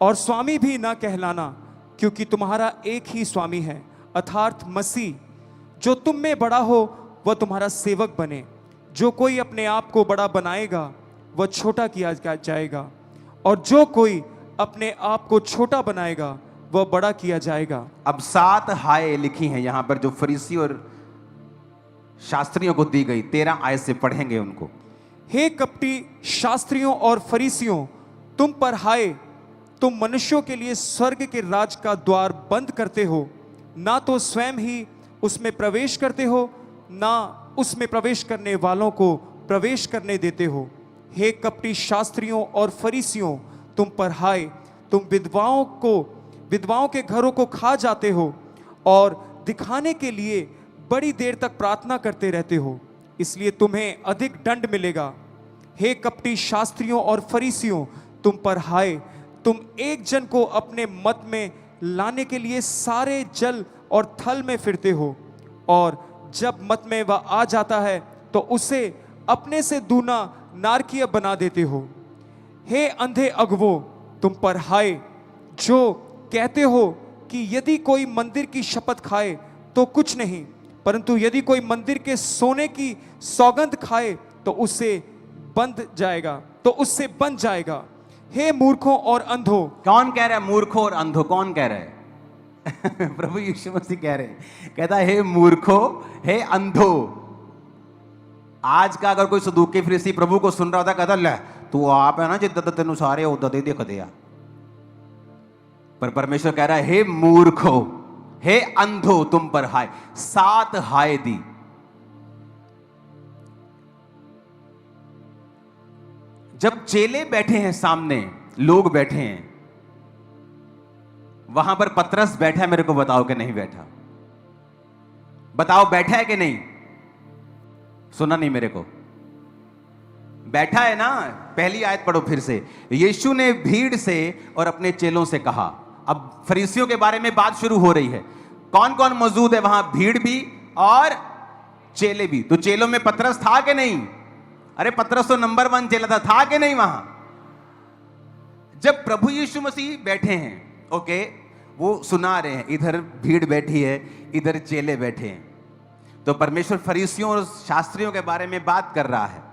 और स्वामी भी ना कहलाना, क्योंकि तुम्हारा एक ही स्वामी है, अर्थात मसीह। जो तुम में बड़ा हो वह तुम्हारा सेवक बने। जो कोई अपने आप को बड़ा बनाएगा वह छोटा किया जाएगा, और जो कोई अपने आप को छोटा बनाएगा वह बड़ा किया जाएगा। अब 7 हाय लिखी हैं यहां पर, जो फरीसी और शास्त्रियों को दी गई। 13 आयत से पढ़ेंगे उनको। हे कपटी शास्त्रियों और फरीसियों, तुम पर हाय, तुम मनुष्यों के लिए स्वर्ग के राज का द्वार बंद करते हो, ना तो स्वयं ही उसमें प्रवेश करते हो, ना उसमें प्रवेश करने वालों को प्रवेश करने देते हो। हे कपटी शास्त्रियों और फरीसियों, तुम पर हाय, तुम विधवाओं के घरों को खा जाते हो और दिखाने के लिए बड़ी देर तक प्रार्थना करते रहते हो, इसलिए तुम्हें अधिक दंड मिलेगा। हे कपटी शास्त्रियों और फरीसियों, तुम पर हाय, तुम एक जन को अपने मत में लाने के लिए सारे जल और थल में फिरते हो, और जब मत में वह आ जाता है तो उसे अपने से दूना नारकीय बना देते हो। हे अंधे अगवो, तुम पर हाय, जो कहते हो कि यदि कोई मंदिर की शपथ खाए तो कुछ नहीं, परंतु यदि कोई मंदिर के सोने की सौगंध खाए तो उससे बन जाएगा। हे मूर्खों और अंधों। कौन कह रहा है मूर्खों और अंधों? कौन कह रहा है? प्रभु यीशु मसीह कह रहे हैं। कहता है हे मूर्खों, हे अंधों। आज का अगर कोई सदूकी फरीसी प्रभु को सुन रहा होता, कहता ले तू आप है ना जिद्दां दा तेनू सारे उदा दे दिखदे आ। पर परमेश्वर कह रहा है हे मूर्खों, हे अंधों, तुम पर हाय। 7 हाय दी। जब चेले बैठे हैं सामने, लोग बैठे हैं, वहां पर पतरस बैठा है, मेरे को बताओ कि नहीं बैठा? बताओ बैठा है कि नहीं? सुना नहीं मेरे को? बैठा है ना? पहली आयत पढ़ो फिर से। यीशु ने भीड़ से और अपने चेलों से कहा। अब फरीसियों के बारे में बात शुरू हो रही है। कौन कौन मौजूद है वहां? भीड़ भी और चेले भी। तो चेलों में पतरस था कि नहीं? अरे पतरस तो नंबर 1 चेला था कि नहीं वहां? जब प्रभु यीशु मसीह बैठे हैं, ओके, वो सुना रहे हैं, इधर भीड़ बैठी है, इधर चेले बैठे हैं, तो परमेश्वर फरीसियों और शास्त्रियों के बारे में बात कर रहा है।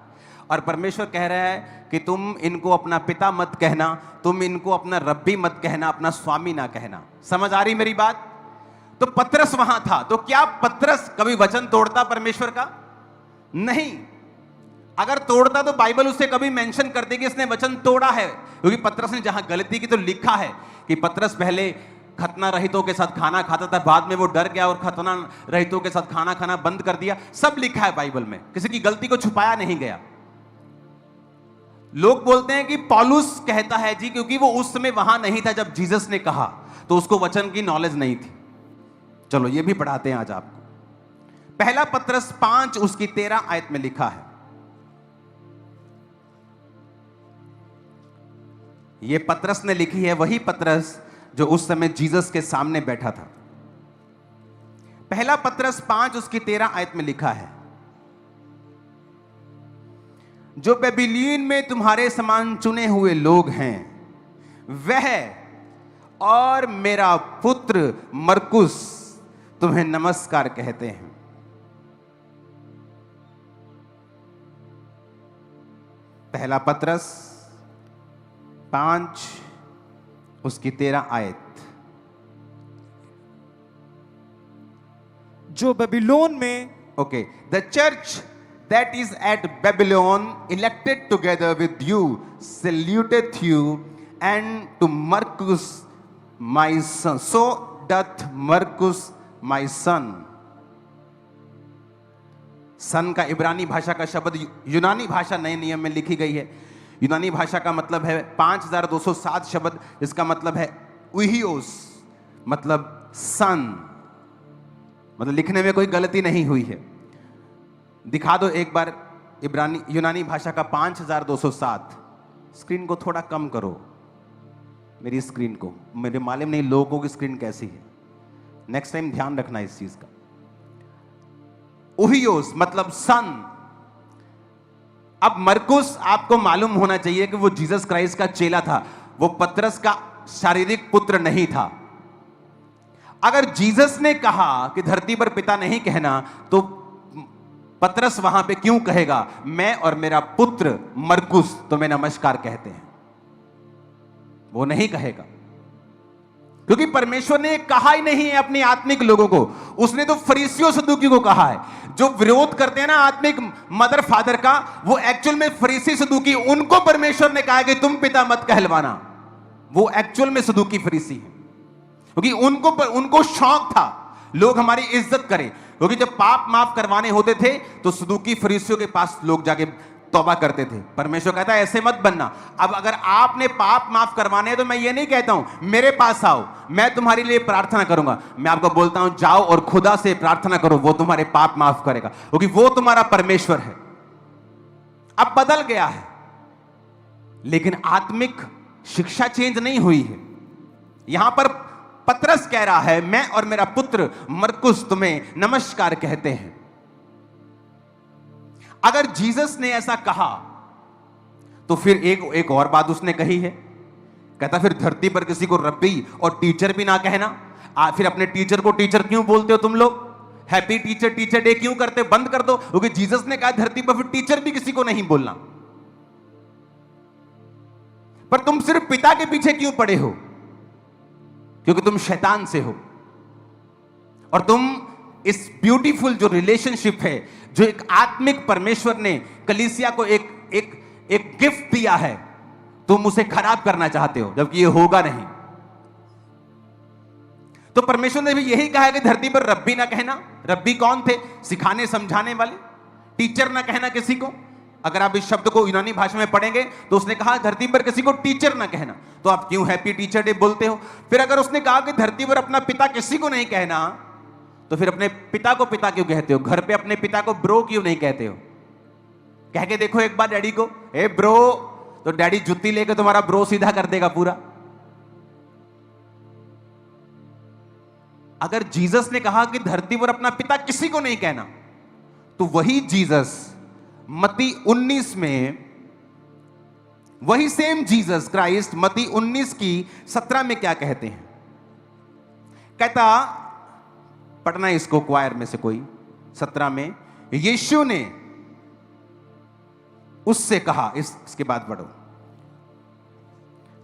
और परमेश्वर कह रहा है कि तुम इनको अपना पिता मत कहना, तुम इनको अपना रब्बी मत कहना, अपना स्वामी ना कहना। समझ आ रही मेरी बात? तो पतरस वहां था। तो क्या पतरस कभी वचन तोड़ता परमेश्वर का? नहीं। अगर तोड़ता तो बाइबल उसे कभी मेंशन करती कि इसने वचन तोड़ा है, क्योंकि पतरस ने जहां गलती की तो लिखा है कि पतरस पहले खतना रहितों के साथ खाना खाता था, बाद में वो डर गया और खतना रहितों के साथ खाना खाना बंद कर दिया। सब लिखा है बाइबल में, किसी की गलती को छुपाया नहीं गया। लोग बोलते हैं कि पौलुस कहता है जी, क्योंकि वो उस समय वहां नहीं था जब जीसस ने कहा, तो उसको वचन की नॉलेज नहीं थी। चलो ये भी पढ़ाते हैं आज आपको। पहला पतरस 5 उसकी 13 आयत में लिखा है। ये पतरस ने लिखी है, वही पतरस जो उस समय जीसस के सामने बैठा था। पहला पतरस 5 उसकी 13 आयत में लिखा है, जो बेबीलोन में तुम्हारे समान चुने हुए लोग हैं, वह और मेरा पुत्र मरकुस तुम्हें नमस्कार कहते हैं। पहला पतरस 5 उसकी 13 आयत। जो बेबीलोन में, okay, the church that is at Babylon, elected together with you, saluteth you, and to Marcus my son. So doth Marcus my son. सन का इब्रानी भाषा का शब्द यूनानी भाषा नए नियम में लिखी गई है। यूनानी भाषा का मतलब है 5207 शब्द, इसका मतलब है उहियोस, मतलब सन, मतलब लिखने में कोई गलती नहीं हुई है। दिखा दो एक बार यूनानी भाषा का 5207। स्क्रीन को थोड़ा कम करो, मेरी स्क्रीन को, मेरे मालूम नहीं लोगों की स्क्रीन कैसी है, नेक्स्ट टाइम ध्यान रखना इस चीज का। उहियोस मतलब सन। अब मरकुस आपको मालूम होना चाहिए कि वो जीसस क्राइस्ट का चेला था, वो पतरस का शारीरिक पुत्र नहीं था। अगर जीसस ने कहा कि धरती पर पिता नहीं कहना, तो पतरस वहां पे क्यों कहेगा मैं और मेरा पुत्र मरकुस तुम्हें नमस्कार कहते हैं? वो नहीं कहेगा, क्योंकि परमेश्वर ने कहा ही नहीं है अपनी आत्मिक लोगों को। उसने तो फरीसियों सदूकी को कहा है, जो विरोध करते हैं ना आत्मिक मदर फादर का, वो एक्चुअल में फरीसी सदूकी, उनको परमेश्वर ने कहा कि तुम पिता मत कहलवाना। वो एक्चुअल में सदूकी फरीसी है, क्योंकि उनको शौक था लोग हमारी इज्जत करें। क्योंकि जब पाप माफ करवाने होते थे तो सदूकी फरीसियों के पास लोग जाके तौबा करते थे। परमेश्वर कहता है ऐसे मत बनना। अब अगर आपने पाप माफ करवाने हैं तो मैं ये नहीं कहता हूं मेरे पास आओ, मैं तुम्हारे लिए प्रार्थना करूंगा। मैं आपको बोलता हूं जाओ और खुदा से प्रार्थना करो, वो तुम्हारे पाप माफ करेगा, क्योंकि वो तुम्हारा परमेश्वर है। अब बदल गया है, लेकिन आत्मिक शिक्षा चेंज नहीं हुई है। यहां पर पतरस कह रहा है, मैं और मेरा पुत्र मरकुस तुम्हें नमस्कार कहते हैं। अगर जीसस ने ऐसा कहा तो फिर एक और बात उसने कही है। कहता फिर धरती पर किसी को रब्बी और टीचर भी ना कहना। फिर अपने टीचर को टीचर क्यों बोलते हो तुम लोग? हैप्पी टीचर टीचर डे क्यों करते? बंद कर दो, क्योंकि जीसस ने कहा धरती पर फिर टीचर भी किसी को नहीं बोलना। पर तुम सिर्फ पिता के पीछे क्यों पड़े हो? क्योंकि तुम शैतान से हो और तुम इस ब्यूटीफुल जो रिलेशनशिप है, जो एक आत्मिक परमेश्वर ने कलीसिया को एक गिफ्ट दिया है, तुम उसे खराब करना चाहते हो, जबकि ये होगा नहीं। तो परमेश्वर ने भी यही कहा है कि धरती पर रब्बी ना कहना। रब्बी कौन थे? सिखाने समझाने वाले। टीचर ना कहना किसी को। अगर आप इस शब्द को यूनानी भाषा में पढ़ेंगे तो उसने कहा धरती पर किसी को टीचर ना कहना। तो आप क्यों हैप्पी टीचर डे बोलते हो? फिर अगर उसने कहा कि धरती पर अपना पिता किसी को नहीं कहना, तो फिर अपने पिता को पिता क्यों कहते हो? घर पे अपने पिता को ब्रो क्यों नहीं कहते हो? कह के देखो एक बार डैडी को, ए ब्रो, तो डैडी जुत्ती लेकर तुम्हारा ब्रो सीधा कर देगा पूरा। अगर जीसस ने कहा कि धरती पर अपना पिता किसी को नहीं कहना, तो वही जीसस मत्ती 19 में, वही सेम जीसस क्राइस्ट मत्ती 19 की 17 में क्या कहते हैं? कहता, पढ़ना इसको क्वायर में से कोई, 17 में, यीशु ने उससे कहा, इसके बाद पढ़ो,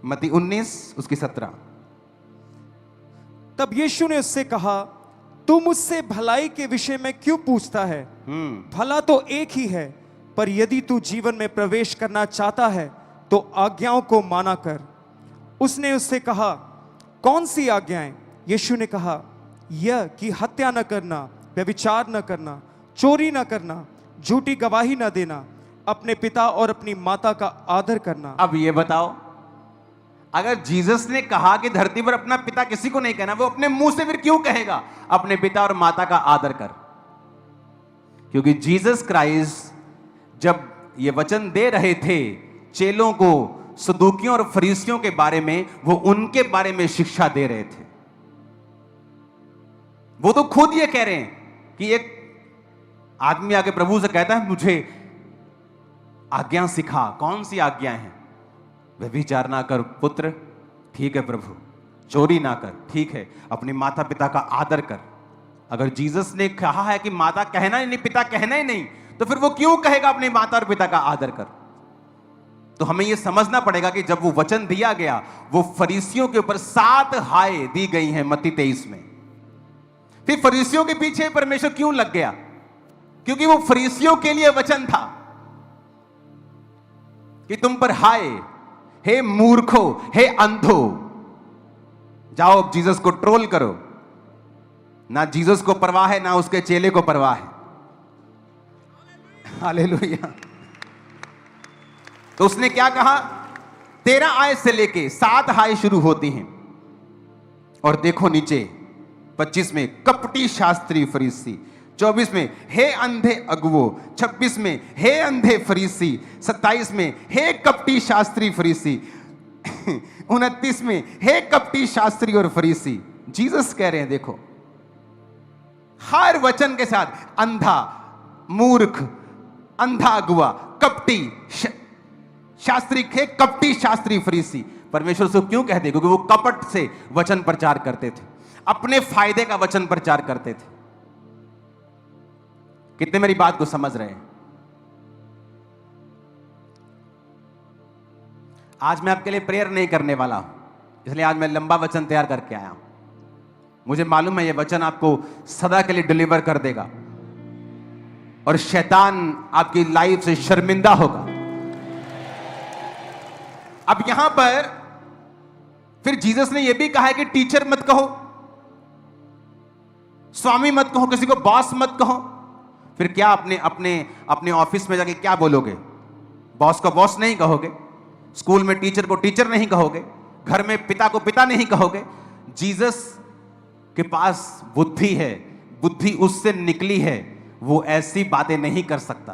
मत्ती 19 उसकी 17। तब यीशु ने उससे कहा, तू मुझसे भलाई के विषय में क्यों पूछता है? भला तो एक ही है, पर यदि तू जीवन में प्रवेश करना चाहता है तो आज्ञाओं को माना कर। उसने उससे कहा, कौन सी आज्ञाएं? यीशु ने कहा, यह कि हत्या न करना, व्यभिचार न करना, चोरी न करना, झूठी गवाही न देना, अपने पिता और अपनी माता का आदर करना। अब ये बताओ, अगर जीसस ने कहा कि धरती पर अपना पिता किसी को नहीं कहना, वो अपने मुंह से फिर क्यों कहेगा अपने पिता और माता का आदर कर? क्योंकि जीसस क्राइस्ट जब ये वचन दे रहे थे चेलों को, सदूकियों और फरीसियों के बारे में, वो उनके बारे में शिक्षा दे रहे थे। वो तो खुद ये कह रहे हैं कि एक आदमी आके प्रभु से कहता है, मुझे आज्ञा सिखा। कौन सी आज्ञा है? व्यभिचार ना कर पुत्र, ठीक है प्रभु। चोरी ना कर, ठीक है। अपने माता पिता का आदर कर। अगर जीसस ने कहा है कि माता कहना ही नहीं, पिता कहना ही नहीं, तो फिर वो क्यों कहेगा अपने माता और पिता का आदर कर? तो हमें यह समझना पड़ेगा कि जब वो वचन दिया गया, वो फरीसियों के ऊपर 7 हाय दी गई हैं मत्ती 23 में। फिर फरीसियों के पीछे परमेश्वर क्यों लग गया? क्योंकि वो फरीसियों के लिए वचन था कि तुम पर हाय, हे मूर्खो, हे अंधो, जाओ अब जीसस को ट्रोल करो। ना जीसस को परवाह है, ना उसके चेले को परवाह है। हालेलुया। तो उसने क्या कहा? 13 आय से लेके 7 हाय शुरू होती हैं। और देखो नीचे 25 में, कपटी शास्त्री फरीसी। 24 में, हे अंधे अगुवो। 26 में, हे अंधे फरीसी। 27 में, हे कपटी शास्त्री फरीसी। 29 में, हे कपटी शास्त्री और फरीसी। जीसस कह रहे हैं, देखो हर वचन के साथ अंधा, मूर्ख, अंधा अगुआ, कपटी शास्त्री, थे कपटी शास्त्री फरीसी। परमेश्वर से क्यों कहते? क्योंकि वो कपट से वचन प्रचार करते थे, अपने फायदे का वचन प्रचार करते थे। कितने मेरी बात को समझ रहे हैं? आज मैं आपके लिए प्रेयर नहीं करने वाला हूं, इसलिए आज मैं लंबा वचन तैयार करके आया हूं। मुझे मालूम है ये वचन आपको सदा के लिए डिलीवर कर देगा और शैतान आपकी लाइफ से शर्मिंदा होगा। अब यहां पर फिर जीसस ने यह भी कहा है कि टीचर मत कहो, स्वामी मत कहो, किसी को बॉस मत कहो। फिर क्या अपने ऑफिस में जाके क्या बोलोगे? बॉस को बॉस नहीं कहोगे, स्कूल में टीचर को टीचर नहीं कहोगे, घर में पिता को पिता नहीं कहोगे। जीसस के पास बुद्धि है, बुद्धि उससे निकली है, वो ऐसी बातें नहीं कर सकता।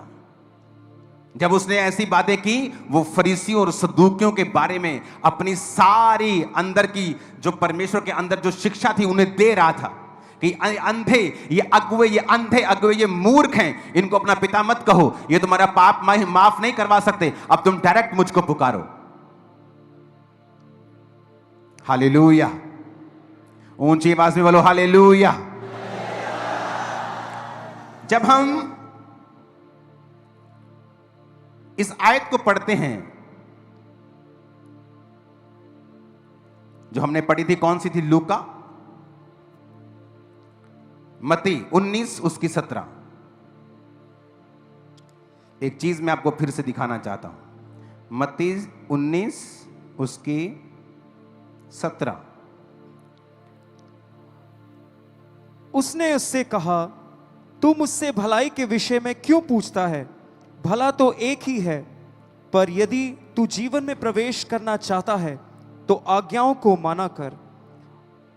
जब उसने ऐसी बातें की, वो फरीसियों और सदूकियों के बारे में अपनी सारी अंदर की जो परमेश्वर के अंदर जो शिक्षा थी उन्हें दे रहा था कि अंधे, ये अगुवे, ये अंधे अगुवे, ये मूर्ख हैं, इनको अपना पिता मत कहो, ये तुम्हारा पाप माफ नहीं करवा सकते, अब तुम डायरेक्ट मुझको पुकारो। हालेलुया, ऊंची आवाज में बोलो हालेलुया। जब हम इस आयत को पढ़ते हैं, जो हमने पढ़ी थी, कौन सी थी? लूका, मत्ती 19 उसकी 17। एक चीज मैं आपको फिर से दिखाना चाहता हूं। मत्ती 19 उसकी 17। उसने उससे कहा, तू मुझसे भलाई के विषय में क्यों पूछता है? भला तो एक ही है, पर यदि तू जीवन में प्रवेश करना चाहता है तो आज्ञाओं को माना कर।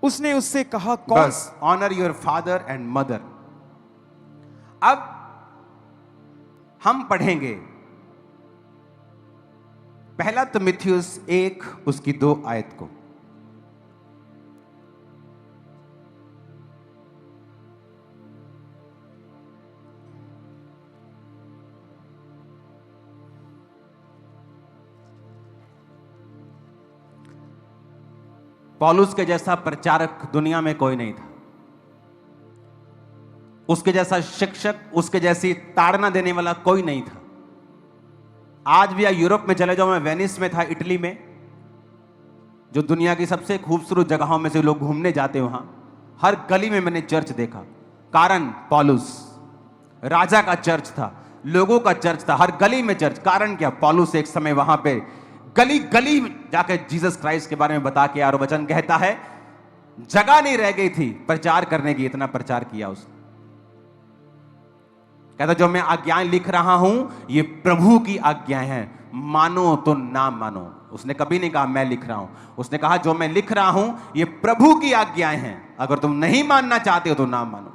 उसने उससे कहा, कौन? बस, honour your father and mother. अब हम पढ़ेंगे पहला तीमुथियुस 1 उसकी 2 आयत को। पौलुस के जैसा प्रचारक दुनिया में कोई नहीं था, उसके जैसा शिक्षक, उसके जैसी ताड़ना देने वाला कोई नहीं था। आज भी यूरोप में चले जाओ, मैं वेनिस में था, इटली में, जो दुनिया की सबसे खूबसूरत जगहों में से लोग घूमने जाते, वहां हर गली में मैंने चर्च देखा। कारण पौलुस, राजा का चर्च था, लोगों का चर्च था, हर गली में चर्च। कारण क्या? पौलुस एक समय वहां पे गली गली जाकर जीसस क्राइस्ट के बारे में बता के, और वचन कहता है जगह नहीं रह गई थी प्रचार करने की, इतना प्रचार किया उसने। कहता जो मैं आज्ञाएं लिख रहा हूं ये प्रभु की आज्ञाएं हैं, मानो तो ना मानो। उसने कभी नहीं कहा मैं लिख रहा हूं, उसने कहा जो मैं लिख रहा हूं ये प्रभु की आज्ञाएं हैं, अगर तुम नहीं मानना चाहते हो तो ना मानो।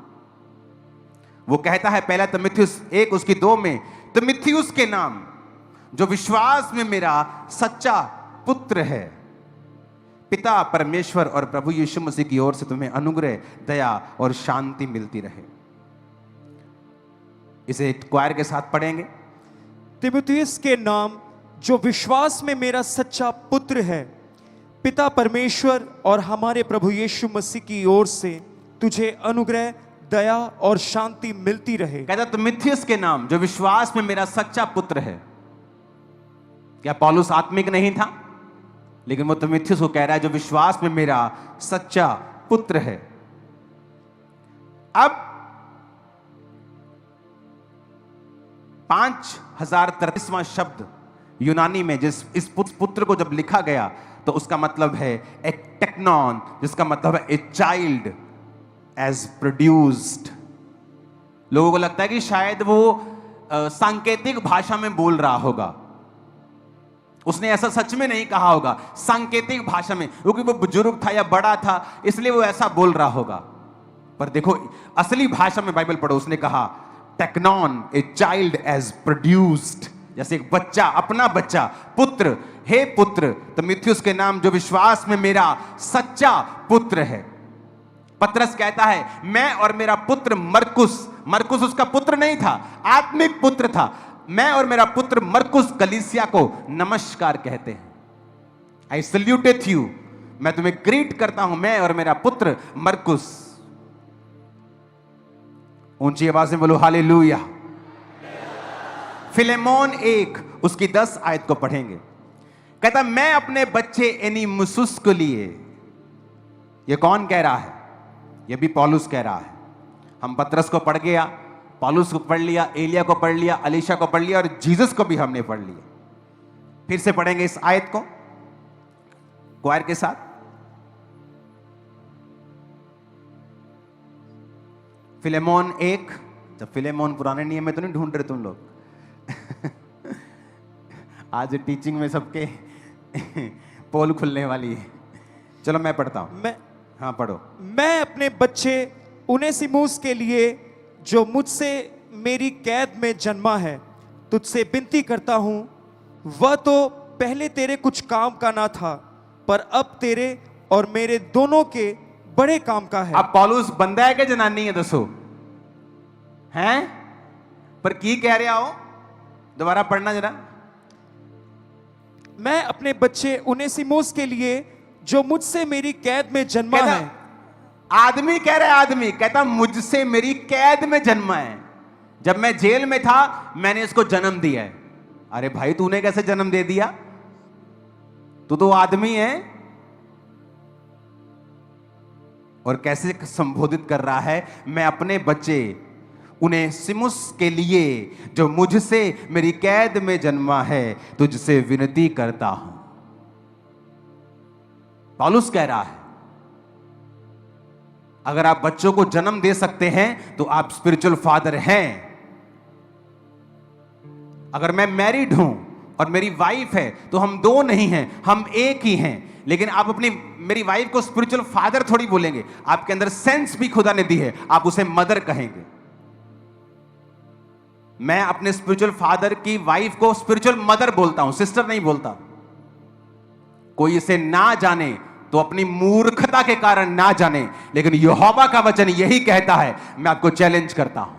वो कहता है पहला तीमुथियुस 1 उसकी 2 में, तीमुथियुस के नाम जो विश्वास में मेरा सच्चा पुत्र है, पिता परमेश्वर और प्रभु यीशु मसीह की ओर से तुम्हें अनुग्रह, दया और शांति मिलती रहे। इसे क्वायर के साथ पढ़ेंगे। तीमुथियुस के नाम जो विश्वास में मेरा सच्चा पुत्र है, पिता परमेश्वर और हमारे प्रभु यीशु मसीह की ओर से तुझे अनुग्रह, दया और शांति मिलती रहे। कहता तीमुथियुस के नाम जो विश्वास में मेरा सच्चा पुत्र है। क्या पौलुस आत्मिक नहीं था? लेकिन वो तीमुथियुस को कह रहा है जो विश्वास में मेरा सच्चा पुत्र है। अब 5033वां शब्द यूनानी में जिस इस पुत्र को जब लिखा गया तो उसका मतलब है एक टेक्नॉन, जिसका मतलब है ए चाइल्ड एज प्रोड्यूस्ड। लोगों को लगता है कि शायद वो सांकेतिक भाषा में बोल रहा होगा। उसने ऐसा सच में नहीं कहा होगा, सांकेतिक भाषा में, क्योंकि वो बुजुर्ग था या बड़ा था इसलिए वो ऐसा बोल रहा होगा। पर देखो असली भाषा में बाइबल पढ़ो, उसने कहा टेक्नॉन, ए चाइल्ड एज प्रोड्यूस्ड, जैसे एक बच्चा, अपना बच्चा, पुत्र, हे पुत्र तीमुथियुस के नाम जो विश्वास में मेरा सच्चा पुत्र है। पतरस कहता है मैं और मेरा पुत्र मरकुस, मरकुस उसका पुत्र नहीं था, आत्मिक पुत्र था, मैं और मेरा पुत्र मरकुस कलीसिया को नमस्कार कहते हैं। आई सल्यूटेड यू, मैं तुम्हें ग्रीट करता हूं, मैं और मेरा पुत्र मरकुस। ऊंची आवाज में बोलो हालेलुया। फिलेमोन 1 उसकी 10 आयत को पढ़ेंगे। कहता मैं अपने बच्चे एनीमुसुस को लिए। ये कौन कह रहा है? ये भी पौलुस कह रहा है। हम पतरस को पढ़ गया, पौलुस को पढ़ लिया, एलिया को पढ़ लिया, अलीशा को पढ़ लिया और जीसस को भी हमने पढ़ लिया। फिर से पढ़ेंगे इस आयत को क्वायर के साथ। फिलेमोन 1, जब फिलेमोन पुराने नियम में तो नहीं ढूंढ रहे तुम लोग आज टीचिंग में सबके पोल खुलने वाली है। चलो मैं पढ़ता हूं। हाँ पढ़ो। मैं अपने बच्चे उनेसिमुस के लिए जो मुझसे मेरी कैद में जन्मा है, तुझसे विनती करता हूं, वह तो पहले तेरे कुछ काम का ना था, पर अब तेरे और मेरे दोनों के बड़े काम का है। अब पौलुस बंदा है कि जनानी है दसो हैं? पर की कह रहा हो? दोबारा पढ़ना जरा। मैं अपने बच्चे उनेसिमुस के लिए, जो मुझसे मेरी कैद में जन्मा कहता, है। आदमी कह रहा है, आदमी कहता मुझसे मेरी कैद में जन्मा है, जब मैं जेल में था मैंने इसको जन्म दिया है। अरे भाई तूने कैसे जन्म दे दिया? तू तो आदमी है। और कैसे संबोधित कर रहा है, मैं अपने बच्चे उनेसिमुस के लिए, जो मुझसे मेरी कैद में जन्मा है, तुझसे विनती करता हूं। पौलुस कह रहा है अगर आप बच्चों को जन्म दे सकते हैं तो आप स्पिरिचुअल फादर हैं। अगर मैं मैरिड हूं और मेरी वाइफ है तो हम दो नहीं हैं, हम एक ही हैं। लेकिन आप अपनी मेरी वाइफ को स्पिरिचुअल फादर थोड़ी बोलेंगे। आपके अंदर सेंस भी खुदा ने दी है, आप उसे मदर कहेंगे। मैं अपने स्पिरिचुअल फादर की वाइफ को स्पिरिचुअल मदर बोलता हूं, सिस्टर नहीं बोलता। कोई इसे ना जाने तो अपनी मूर्खता के कारण ना जाने, लेकिन यहोवा का वचन यही कहता है। मैं आपको चैलेंज करता हूं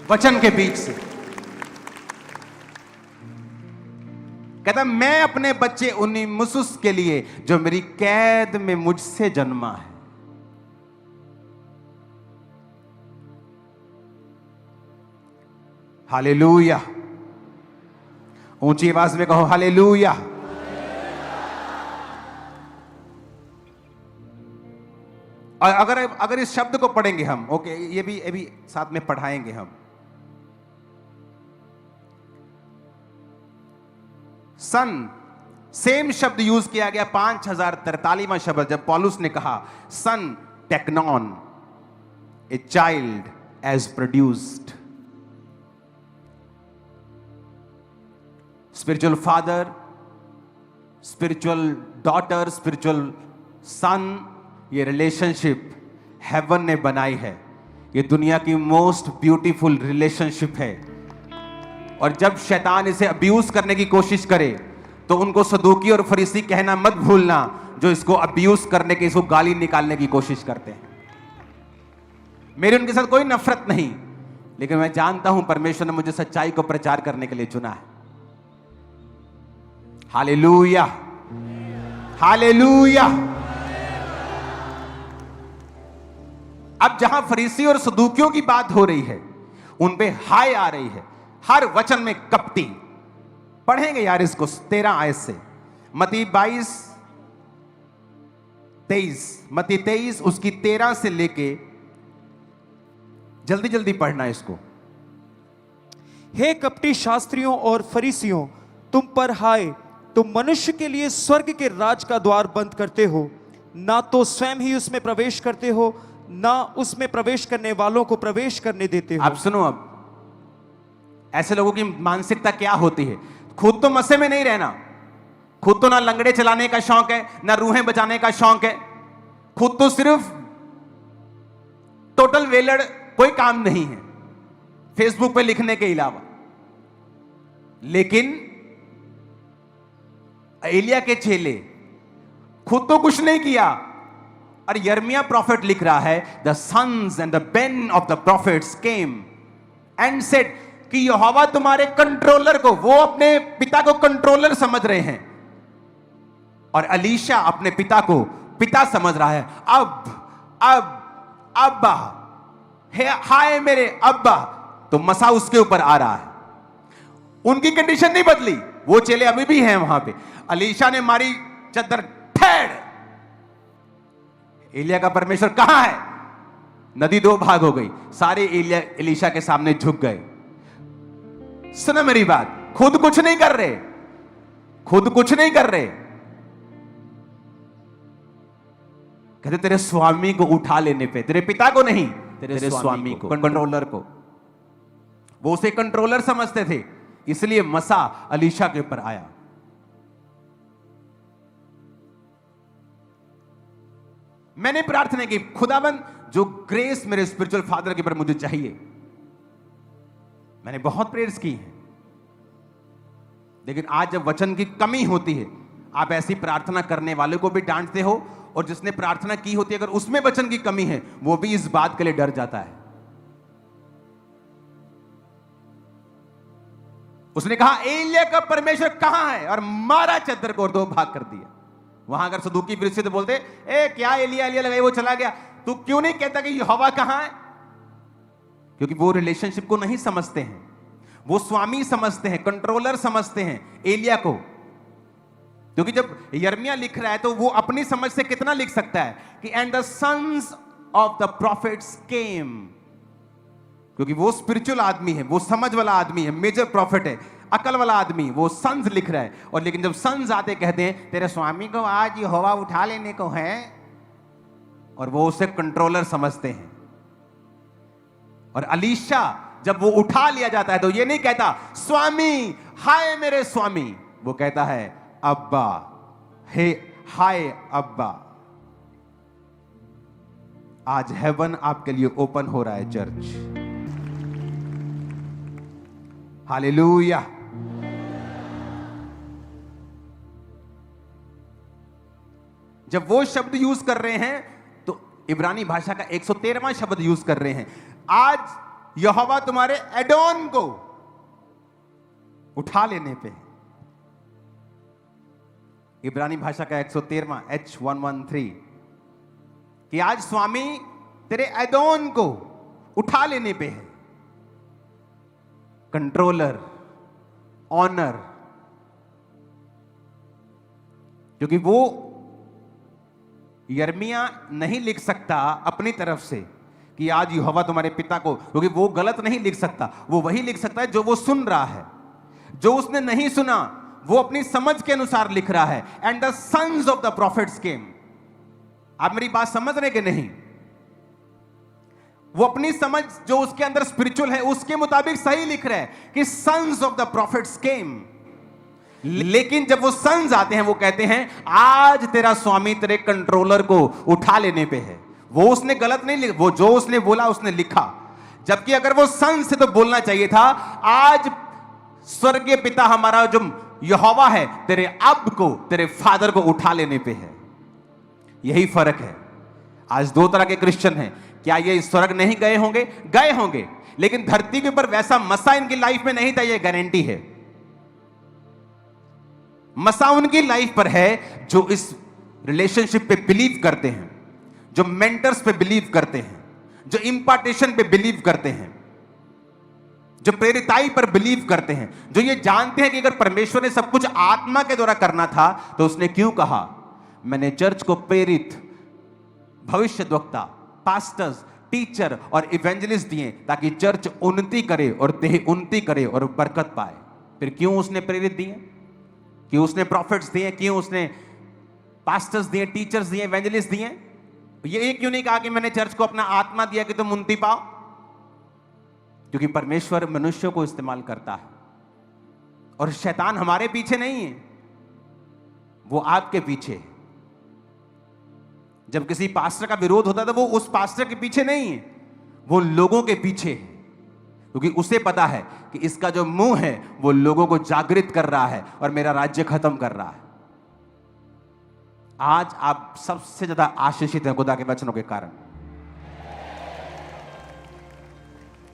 वचन के बीच से। कहता मैं अपने बच्चे उनेसिमुस के लिए, जो मेरी कैद में मुझसे जन्मा है। हालेलुया। ऊंची आवाज में कहो हालेलुया। और अगर इस शब्द को पढ़ेंगे हम, ओके, ये भी साथ में पढ़ाएंगे हम। सन, सेम शब्द यूज किया गया 5043वां शब्द, जब पौलुस ने कहा son teknon, a child as produced. Spiritual father, spiritual daughter, spiritual son, ये रिलेशनशिप हेवन ने बनाई है। ये दुनिया की मोस्ट ब्यूटीफुल रिलेशनशिप है। और जब शैतान इसे अब्यूज करने की कोशिश करे तो उनको सदूकी और फरीसी कहना मत भूलना, जो इसको अब्यूज करने की, इसको गाली निकालने की कोशिश करते हैं। मेरी उनके साथ कोई नफरत नहीं, लेकिन मैं जानता हूं परमेश्वर ने मुझे सच्चाई को प्रचार करने के लिए चुना है। Hallelujah, hallelujah. अब जहां फरीसी और सदूकियों की बात हो रही है, उन पे हाय आ रही है। हर वचन में कपटी। पढ़ेंगे यार इसको 13 आयत से। मत्ती 22-23, मत्ती 23 उसकी 13 से लेके, जल्दी जल्दी पढ़ना इसको। हे कपटी शास्त्रियों और फरीसियों, तुम पर हाय, तुम मनुष्य के लिए स्वर्ग के राज का द्वार बंद करते हो, ना तो स्वयं ही उसमें प्रवेश करते हो, ना उसमें प्रवेश करने वालों को प्रवेश करने देते हो। आप सुनो, अब ऐसे लोगों की मानसिकता क्या होती है? खुद तो मसे में नहीं रहना, खुद तो ना लंगड़े चलाने का शौक है, ना रूहें बजाने का शौक है, खुद तो सिर्फ टोटल वेलड़, कोई काम नहीं है फेसबुक पे लिखने के अलावा। लेकिन एलिया के चेले खुद तो कुछ नहीं किया। और यिर्मयाह प्रॉफिट लिख रहा है, the sons and the Ben of the prophets came and said, कि यहोवा तुम्हारे कंट्रोलर को, वो अपने पिता को कंट्रोलर समझ रहे हैं, और अलीशा अपने पिता को पिता समझ रहा है। अब अब्बा, हाय मेरे अब्बा, तो मसा उसके ऊपर आ रहा है। उनकी कंडीशन नहीं बदली, वो चेले अभी भी हैं वहां पे। अलीशा ने मारी चद्दर, ठेड़। एलिया का परमेश्वर कहां है? नदी 2 भाग हो गई, सारे एलिशा के सामने झुक गए। सुनो मेरी बात, खुद कुछ नहीं कर रहे, खुद कुछ नहीं कर रहे। कहते तेरे स्वामी को उठा लेने पे, तेरे पिता को नहीं, तेरे स्वामी को, कंट्रोलर को। वो उसे कंट्रोलर समझते थे, इसलिए मसा अलीशा के ऊपर आया। मैंने प्रार्थना की, खुदाबंद जो ग्रेस मेरे स्पिरिचुअल फादर के ऊपर मुझे चाहिए, मैंने बहुत प्रेयर्स की हैं, लेकिन आज जब वचन की कमी होती है, आप ऐसी प्रार्थना करने वाले को भी डांटते हो, और जिसने प्रार्थना की होती है अगर उसमें वचन की कमी है, वो भी इस बात के लिए डर जाता है। उसने कहा एलिया का परमेश्वर कहां है, और मारा चद्दर को और दो भाग कर दिया। वहां अगर सदूकी फिर से तो बोलते ए क्या एलिया एलिया लगाई, वो चला गया। तू क्यों नहीं कहता कि यहोवा कहां है? क्योंकि वो रिलेशनशिप को नहीं समझते हैं, वो स्वामी समझते हैं, कंट्रोलर समझते हैं एलिया को। क्योंकि जब यिर्मयाह लिख रहा है तो वो अपनी समझ से कितना लिख सकता है कि and the sons of the prophets came, क्योंकि वो स्पिरिचुअल आदमी है, वो समझ वाला आदमी है, मेजर प्रॉफिट है, अकल वाला आदमी, वो सन्स लिख रहा है। और लेकिन जब सन्स आते कहते हैं तेरे स्वामी को आज यहोवा उठा लेने को है, और वो उसे कंट्रोलर समझते हैं। और अलीशा जब वो उठा लिया जाता है तो ये नहीं कहता स्वामी हाय मेरे स्वामी, वो कहता है अब्बा, हे हाय अब्बा। आज हेवन आपके लिए ओपन हो रहा है चर्च, हालेलुया। जब वो शब्द यूज कर रहे हैं तो इब्रानी भाषा का 113वां शब्द यूज कर रहे हैं। आज यहोवा तुम्हारे एडोन को उठा लेने पे, इब्रानी भाषा का 113वां H113, कि आज स्वामी तेरे एडोन को उठा लेने पे है। कंट्रोलर, ऑनर, क्योंकि वो यिर्मयाह नहीं लिख सकता अपनी तरफ से कि आज यहोवा तुम्हारे पिता को, क्योंकि वो गलत नहीं लिख सकता, वो वही लिख सकता है जो वो सुन रहा है। जो उसने नहीं सुना वो अपनी समझ के अनुसार लिख रहा है। And the sons of the prophets came. आप मेरी बात समझ रहे कि नहीं? वो अपनी समझ जो उसके अंदर स्पिरिचुअल है उसके मुताबिक सही लिख रहा है कि सन्स ऑफ द प्रॉफिट्स केम। लेकिन जब वो सन्स आते हैं वो कहते हैं आज तेरा स्वामी तेरे कंट्रोलर को उठा लेने पे है। वो उसने गलत नहीं लिखा, वो जो उसने बोला उसने लिखा। जबकि अगर वो सन्स से तो बोलना चाहिए था आज स्वर्गीय पिता हमारा जो यहोवा है तेरे अब को, तेरे फादर को उठा लेने पे है। यही फर्क है। आज दो तरह के क्रिश्चियन हैं। क्या ये स्वर्ग नहीं गए होंगे? गए होंगे, लेकिन धरती के ऊपर वैसा मसा इनकी लाइफ में नहीं था, ये गारंटी है। मसा उनकी लाइफ पर है जो इस रिलेशनशिप पे बिलीव करते हैं, जो मेंटर्स पे बिलीव करते हैं, जो इंपार्टेशन पे बिलीव करते हैं, जो प्रेरिताई पर बिलीव करते हैं, जो ये जानते हैं कि अगर परमेश्वर ने सब कुछ आत्मा के द्वारा करना था तो उसने क्यों कहा मैंने चर्च को प्रेरित, भविष्यद्वक्ता, पास्टर्स, टीचर और इवेंजलिस्ट दिए ताकि चर्च उन्नति करे और देह उन्नति करे और बरकत पाए। फिर क्यों उसने प्रेरित दिए, क्यों उसने प्रॉफिट्स दिए, क्यों उसने पास्टर्स दिए, टीचर्स दिए, इवेंजलिस्ट दिए? ये क्यों नहीं कहा कि मैंने चर्च को अपना आत्मा दिया कि तुम उन्नति पाओ? क्योंकि परमेश्वर मनुष्यों को इस्तेमाल करता है और शैतान हमारे पीछे नहीं है, वो आपके पीछे है। जब किसी पास्टर का विरोध होता है तो वो उस पास्टर के पीछे नहीं है, वो लोगों के पीछे है, क्योंकि उसे पता है कि इसका जो मुंह है वो लोगों को जागृत कर रहा है और मेरा राज्य खत्म कर रहा है। आज आप सबसे ज्यादा आशीषित हैं खुदा के वचनों के कारण।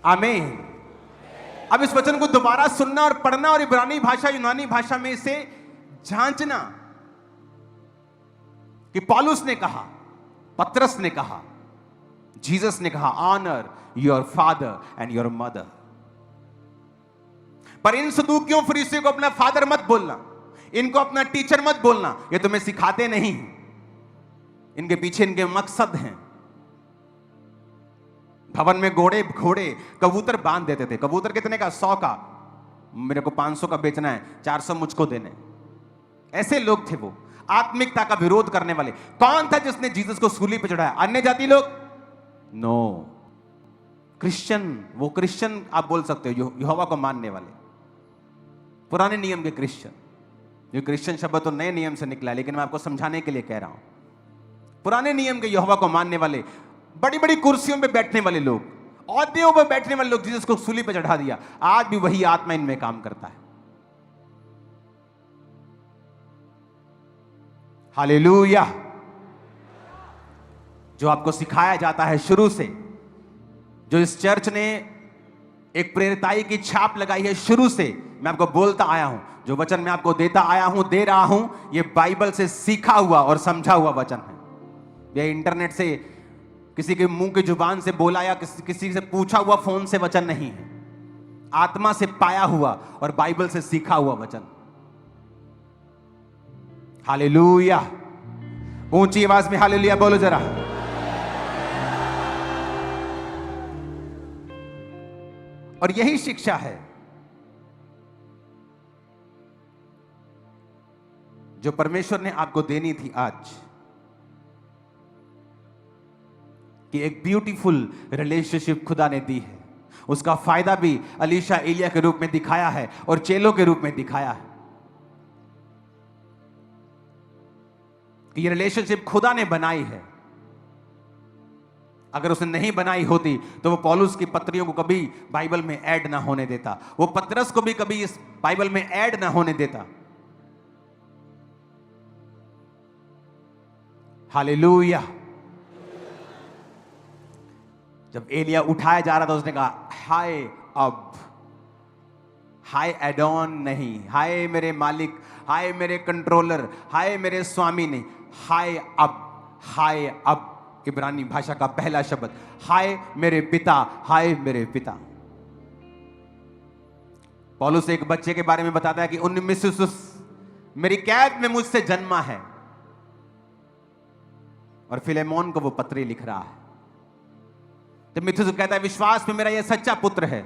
आमीन। अब इस वचन को दोबारा सुनना और पढ़ना और इब्रानी भाषा, यूनानी भाषा में इसे जांचना कि पौलुस ने कहा, पतरस ने कहा, जीसस ने कहा honour your father and your mother. पर इन सदूकियों फरीसियों को अपना फादर मत बोलना, इनको अपना टीचर मत बोलना, ये तुम्हें सिखाते नहीं। इनके पीछे इनके मकसद हैं। भवन में घोड़े कबूतर बांध देते थे। कबूतर कितने का? 100 का। मेरे को 500 का बेचना है, 400 मुझको देने। ऐसे लोग थे वो, आत्मिकता का विरोध करने वाले। कौन था जिसने जीसस को सूली पर चढ़ाया? अन्य जाति लोग? No, Christian. वो क्रिश्चियन आप बोल सकते हो, यहोवा को मानने वाले, पुराने नियम के क्रिश्चियन। ये क्रिश्चियन शब्द तो नए नियम से निकला है, लेकिन मैं आपको समझाने के लिए कह रहा हूं। पुराने नियम के यहोवा को मानने वाले, बड़ी बड़ी कुर्सियों पे बैठने वाले लोग, औहदों पर बैठने वाले लोग जीसस को सूली पर चढ़ा दिया, आज भी वही आत्मा इनमें काम करता है। हालेलुया। जो आपको सिखाया जाता है शुरू से, जो इस चर्च ने एक प्रेरिताई की छाप लगाई है शुरू से, मैं आपको बोलता आया हूं, जो वचन मैं आपको देता आया हूं, दे रहा हूं, यह बाइबल से सीखा हुआ और समझा हुआ वचन है। यह इंटरनेट से किसी के मुंह की जुबान से बोला या किसी से पूछा हुआ फोन से वचन नहीं है, आत्मा से पाया हुआ और बाइबल से सीखा हुआ वचन। हालेलुया। ऊंची आवाज में हालेलुया बोलो जरा। और यही शिक्षा है जो परमेश्वर ने आपको देनी थी आज, कि एक ब्यूटीफुल रिलेशनशिप खुदा ने दी है। उसका फायदा भी अलीशा एलिया के रूप में दिखाया है और चेलों के रूप में दिखाया है कि ये रिलेशनशिप खुदा ने बनाई है। अगर उसने नहीं बनाई होती तो वो पौलुस की पत्रियों को कभी बाइबल में ऐड ना होने देता, वो पतरस को भी कभी इस बाइबल में ऐड ना होने देता। हालेलुया। जब एलिया उठाया जा रहा था, उसने कहा हाय अब, हाय एडॉन नहीं, हाय मेरे मालिक, हाय मेरे कंट्रोलर, हाय मेरे स्वामी नहीं, हाय अब, हाय अब इब्रानी भाषा का पहला शब्द, हाय मेरे पिता, हाय मेरे पिता। पौलुस एक बच्चे के बारे में बताता है कि उन्नीस मेरी कैद में मुझसे जन्मा है, और फिलेमोन को वो पत्री लिख रहा है। तीमुथियुस कहता है विश्वास में मेरा यह सच्चा पुत्र है।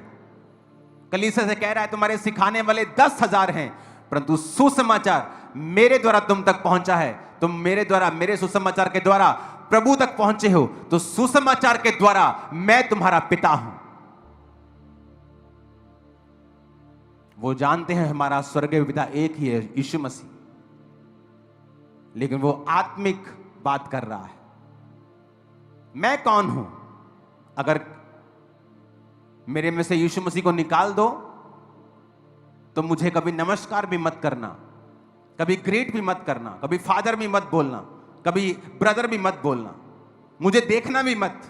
कलीसिया से कह रहा है तुम्हारे सिखाने वाले 10,000 हैं, परंतु सुसमाचार मेरे द्वारा तुम तक पहुंचा है। तुम मेरे द्वारा, मेरे सुसमाचार के द्वारा प्रभु तक पहुंचे हो, तो सुसमाचार के द्वारा मैं तुम्हारा पिता हूं। वो जानते हैं हमारा स्वर्गीय पिता एक ही है, यीशु मसीह, लेकिन वो आत्मिक बात कर रहा है। मैं कौन हूं? अगर मेरे में से यीशु मसीह को निकाल दो तो मुझे कभी नमस्कार भी मत करना, कभी ग्रेट भी मत करना, कभी फादर भी मत बोलना, कभी ब्रदर भी मत बोलना, मुझे देखना भी मत,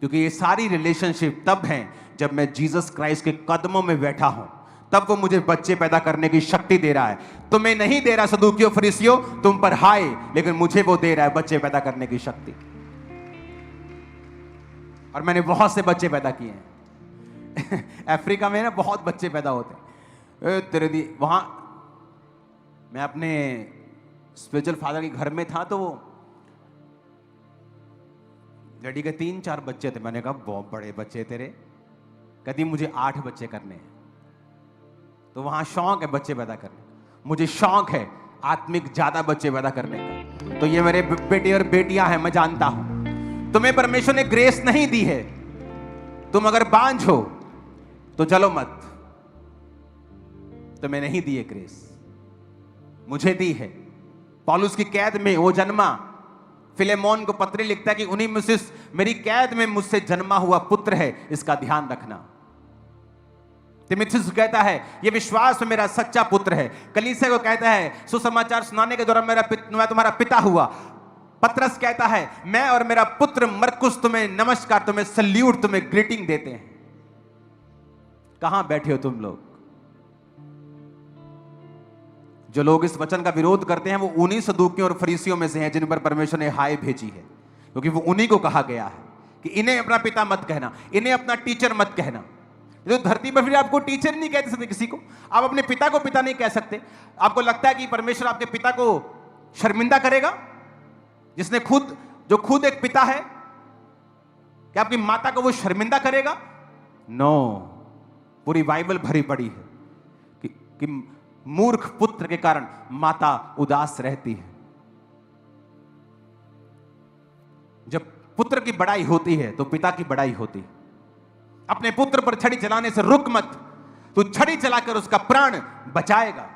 क्योंकि ये सारी रिलेशनशिप तब हैं जब मैं जीसस क्राइस्ट के कदमों में बैठा हूं, तब वो मुझे बच्चे पैदा करने की शक्ति दे रहा है। तुम्हें नहीं दे रहा सदूकियों फरीसियों तुम पर हाय, लेकिन मुझे वो दे रहा है बच्चे पैदा करने की शक्ति। और मैंने बहुत से बच्चे पैदा किए हैं अफ्रीका में ना बहुत बच्चे पैदा होते हैं। तेरे दी वहां मैं अपने स्पिरिचुअल फादर के घर में था, तो वो लड़की के 3-4 बच्चे थे। मैंने कहा बहुत बड़े बच्चे तेरे। कहती मुझे 8 बच्चे करने हैं। तो वहां शौक है बच्चे पैदा करने, मुझे शौक है आत्मिक ज्यादा बच्चे पैदा करने का। तो ये मेरे बेटे और बेटियां हैं, मैं जानता हूं तुम्हें परमेश्वर ने ग्रेस नहीं दी है। तुम अगर बांझ हो तो चलो मत, तुम्हें नहीं दी है ग्रेस, मुझे दी है। पौलुस की कैद में वो जन्मा, फिलेमोन को पत्री लिखता है कि उन्हीं में से मेरी कैद में मुझसे जन्मा हुआ पुत्र है, इसका ध्यान रखना। तीमुथियुस कहता है ये विश्वास में मेरा सच्चा पुत्र है। कलीसिया को कहता है सुसमाचार सुनाने के दौरान मैं तुम्हारा पिता हुआ। पतरस कहता है मैं और मेरा पुत्र मरकुस तुम्हें नमस्कार, तुम्हें सल्यूट, तुम्हें ग्रीटिंग देते हैं। कहां बैठे हो तुम लोग? जो लोग इस वचन का विरोध करते हैं वो उन्हीं सदूकियों और फरीसियों में से हैं जिन पर परमेश्वर ने हाय भेजी है, क्योंकि वो उन्हीं को कहा गया है कि इन्हें अपना पिता मत कहना, इन्हें अपना टीचर मत कहना। तो धरती पर फिर आपको टीचर नहीं कहते सकते किसी को, आप अपने पिता को पिता नहीं कह सकते। आपको लगता है कि परमेश्वर आपके पिता को शर्मिंदा करेगा? जो खुद एक पिता है, क्या आपकी माता को वो शर्मिंदा करेगा? नो। पूरी बाइबल भरी पड़ी है कि मूर्ख पुत्र के कारण माता उदास रहती है। जब पुत्र की बड़ाई होती है तो पिता की बड़ाई होती है। अपने पुत्र पर छड़ी चलाने से रुक मत, तू छड़ी चलाकर उसका प्राण बचाएगा।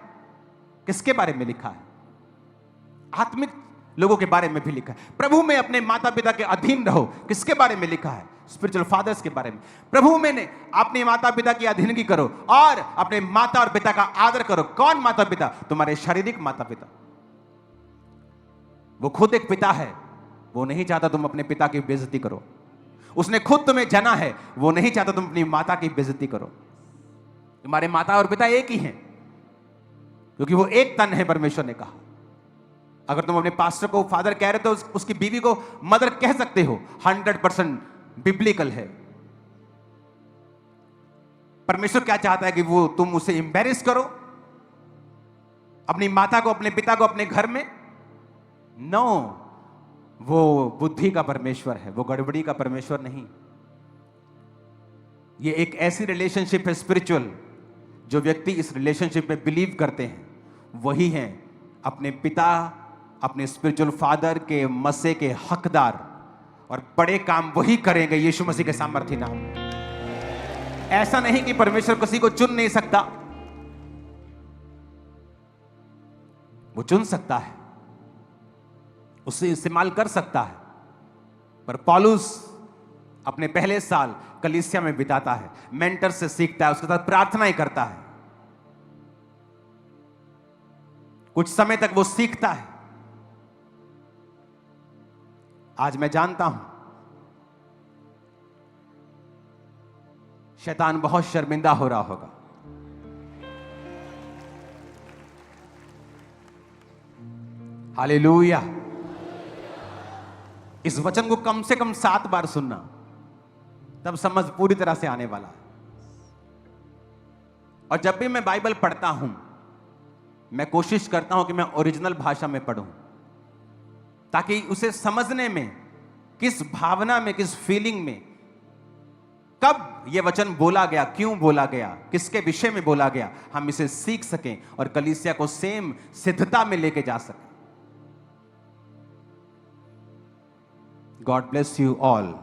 किसके बारे में लिखा है? आत्मिक लोगों के बारे में भी लिखा है। प्रभु में अपने माता पिता के अधीन रहो, किसके बारे में लिखा है? स्पिरिचुअल फादर्स के बारे में। प्रभु में ने अपने माता पिता की अधीनगी करो और अपने माता और पिता का आदर करो। कौन माता पिता? तुम्हारे शारीरिक माता पिता। वो खुद एक पिता है, वो नहीं चाहता तुम अपने पिता की बेइज्जती करो। उसने खुद तुम्हें जना है, वो नहीं चाहता तुम अपनी माता की बेइज्जती करो। तुम्हारे माता और पिता एक ही हैं, क्योंकि वो एक तन है, परमेश्वर ने कहा। अगर तुम अपने पास्टर को फादर कह रहे हो तो उसकी बीवी को मदर कह सकते हो। 100% बिब्लिकल है। परमेश्वर क्या चाहता है कि वो तुम उसे एम्बैरेस करो, अपनी माता को, अपने पिता को अपने घर में? नो, वो बुद्धि का परमेश्वर है, वो गड़बड़ी का परमेश्वर नहीं। ये एक ऐसी रिलेशनशिप है स्पिरिचुअल, जो व्यक्ति इस रिलेशनशिप में बिलीव करते हैं वही हैं अपने पिता, अपने स्पिरिचुअल फादर के मसे के हकदार, और बड़े काम वही करेंगे यीशु मसीह के सामर्थ्य नाम। ऐसा नहीं कि परमेश्वर किसी को चुन नहीं सकता, वो चुन सकता है, उसे इस्तेमाल कर सकता है। पर पौलुस अपने पहले साल कलीसिया में बिताता है, मेंटर से सीखता है, उसके साथ प्रार्थना ही करता है। कुछ समय तक वो सीखता है। आज मैं जानता हूं शैतान बहुत शर्मिंदा हो रहा होगा। हालेलुया। इस वचन को कम से कम 7 बार सुनना, तब समझ पूरी तरह से आने वाला है। और जब भी मैं बाइबल पढ़ता हूं, मैं कोशिश करता हूं कि मैं ओरिजिनल भाषा में पढ़ूं, ताकि उसे समझने में, किस भावना में, किस फीलिंग में, कब यह वचन बोला गया, क्यों बोला गया, किसके विषय में बोला गया, हम इसे सीख सकें और कलीसिया को सेम सिद्धता में लेके जा सकें। God bless you all.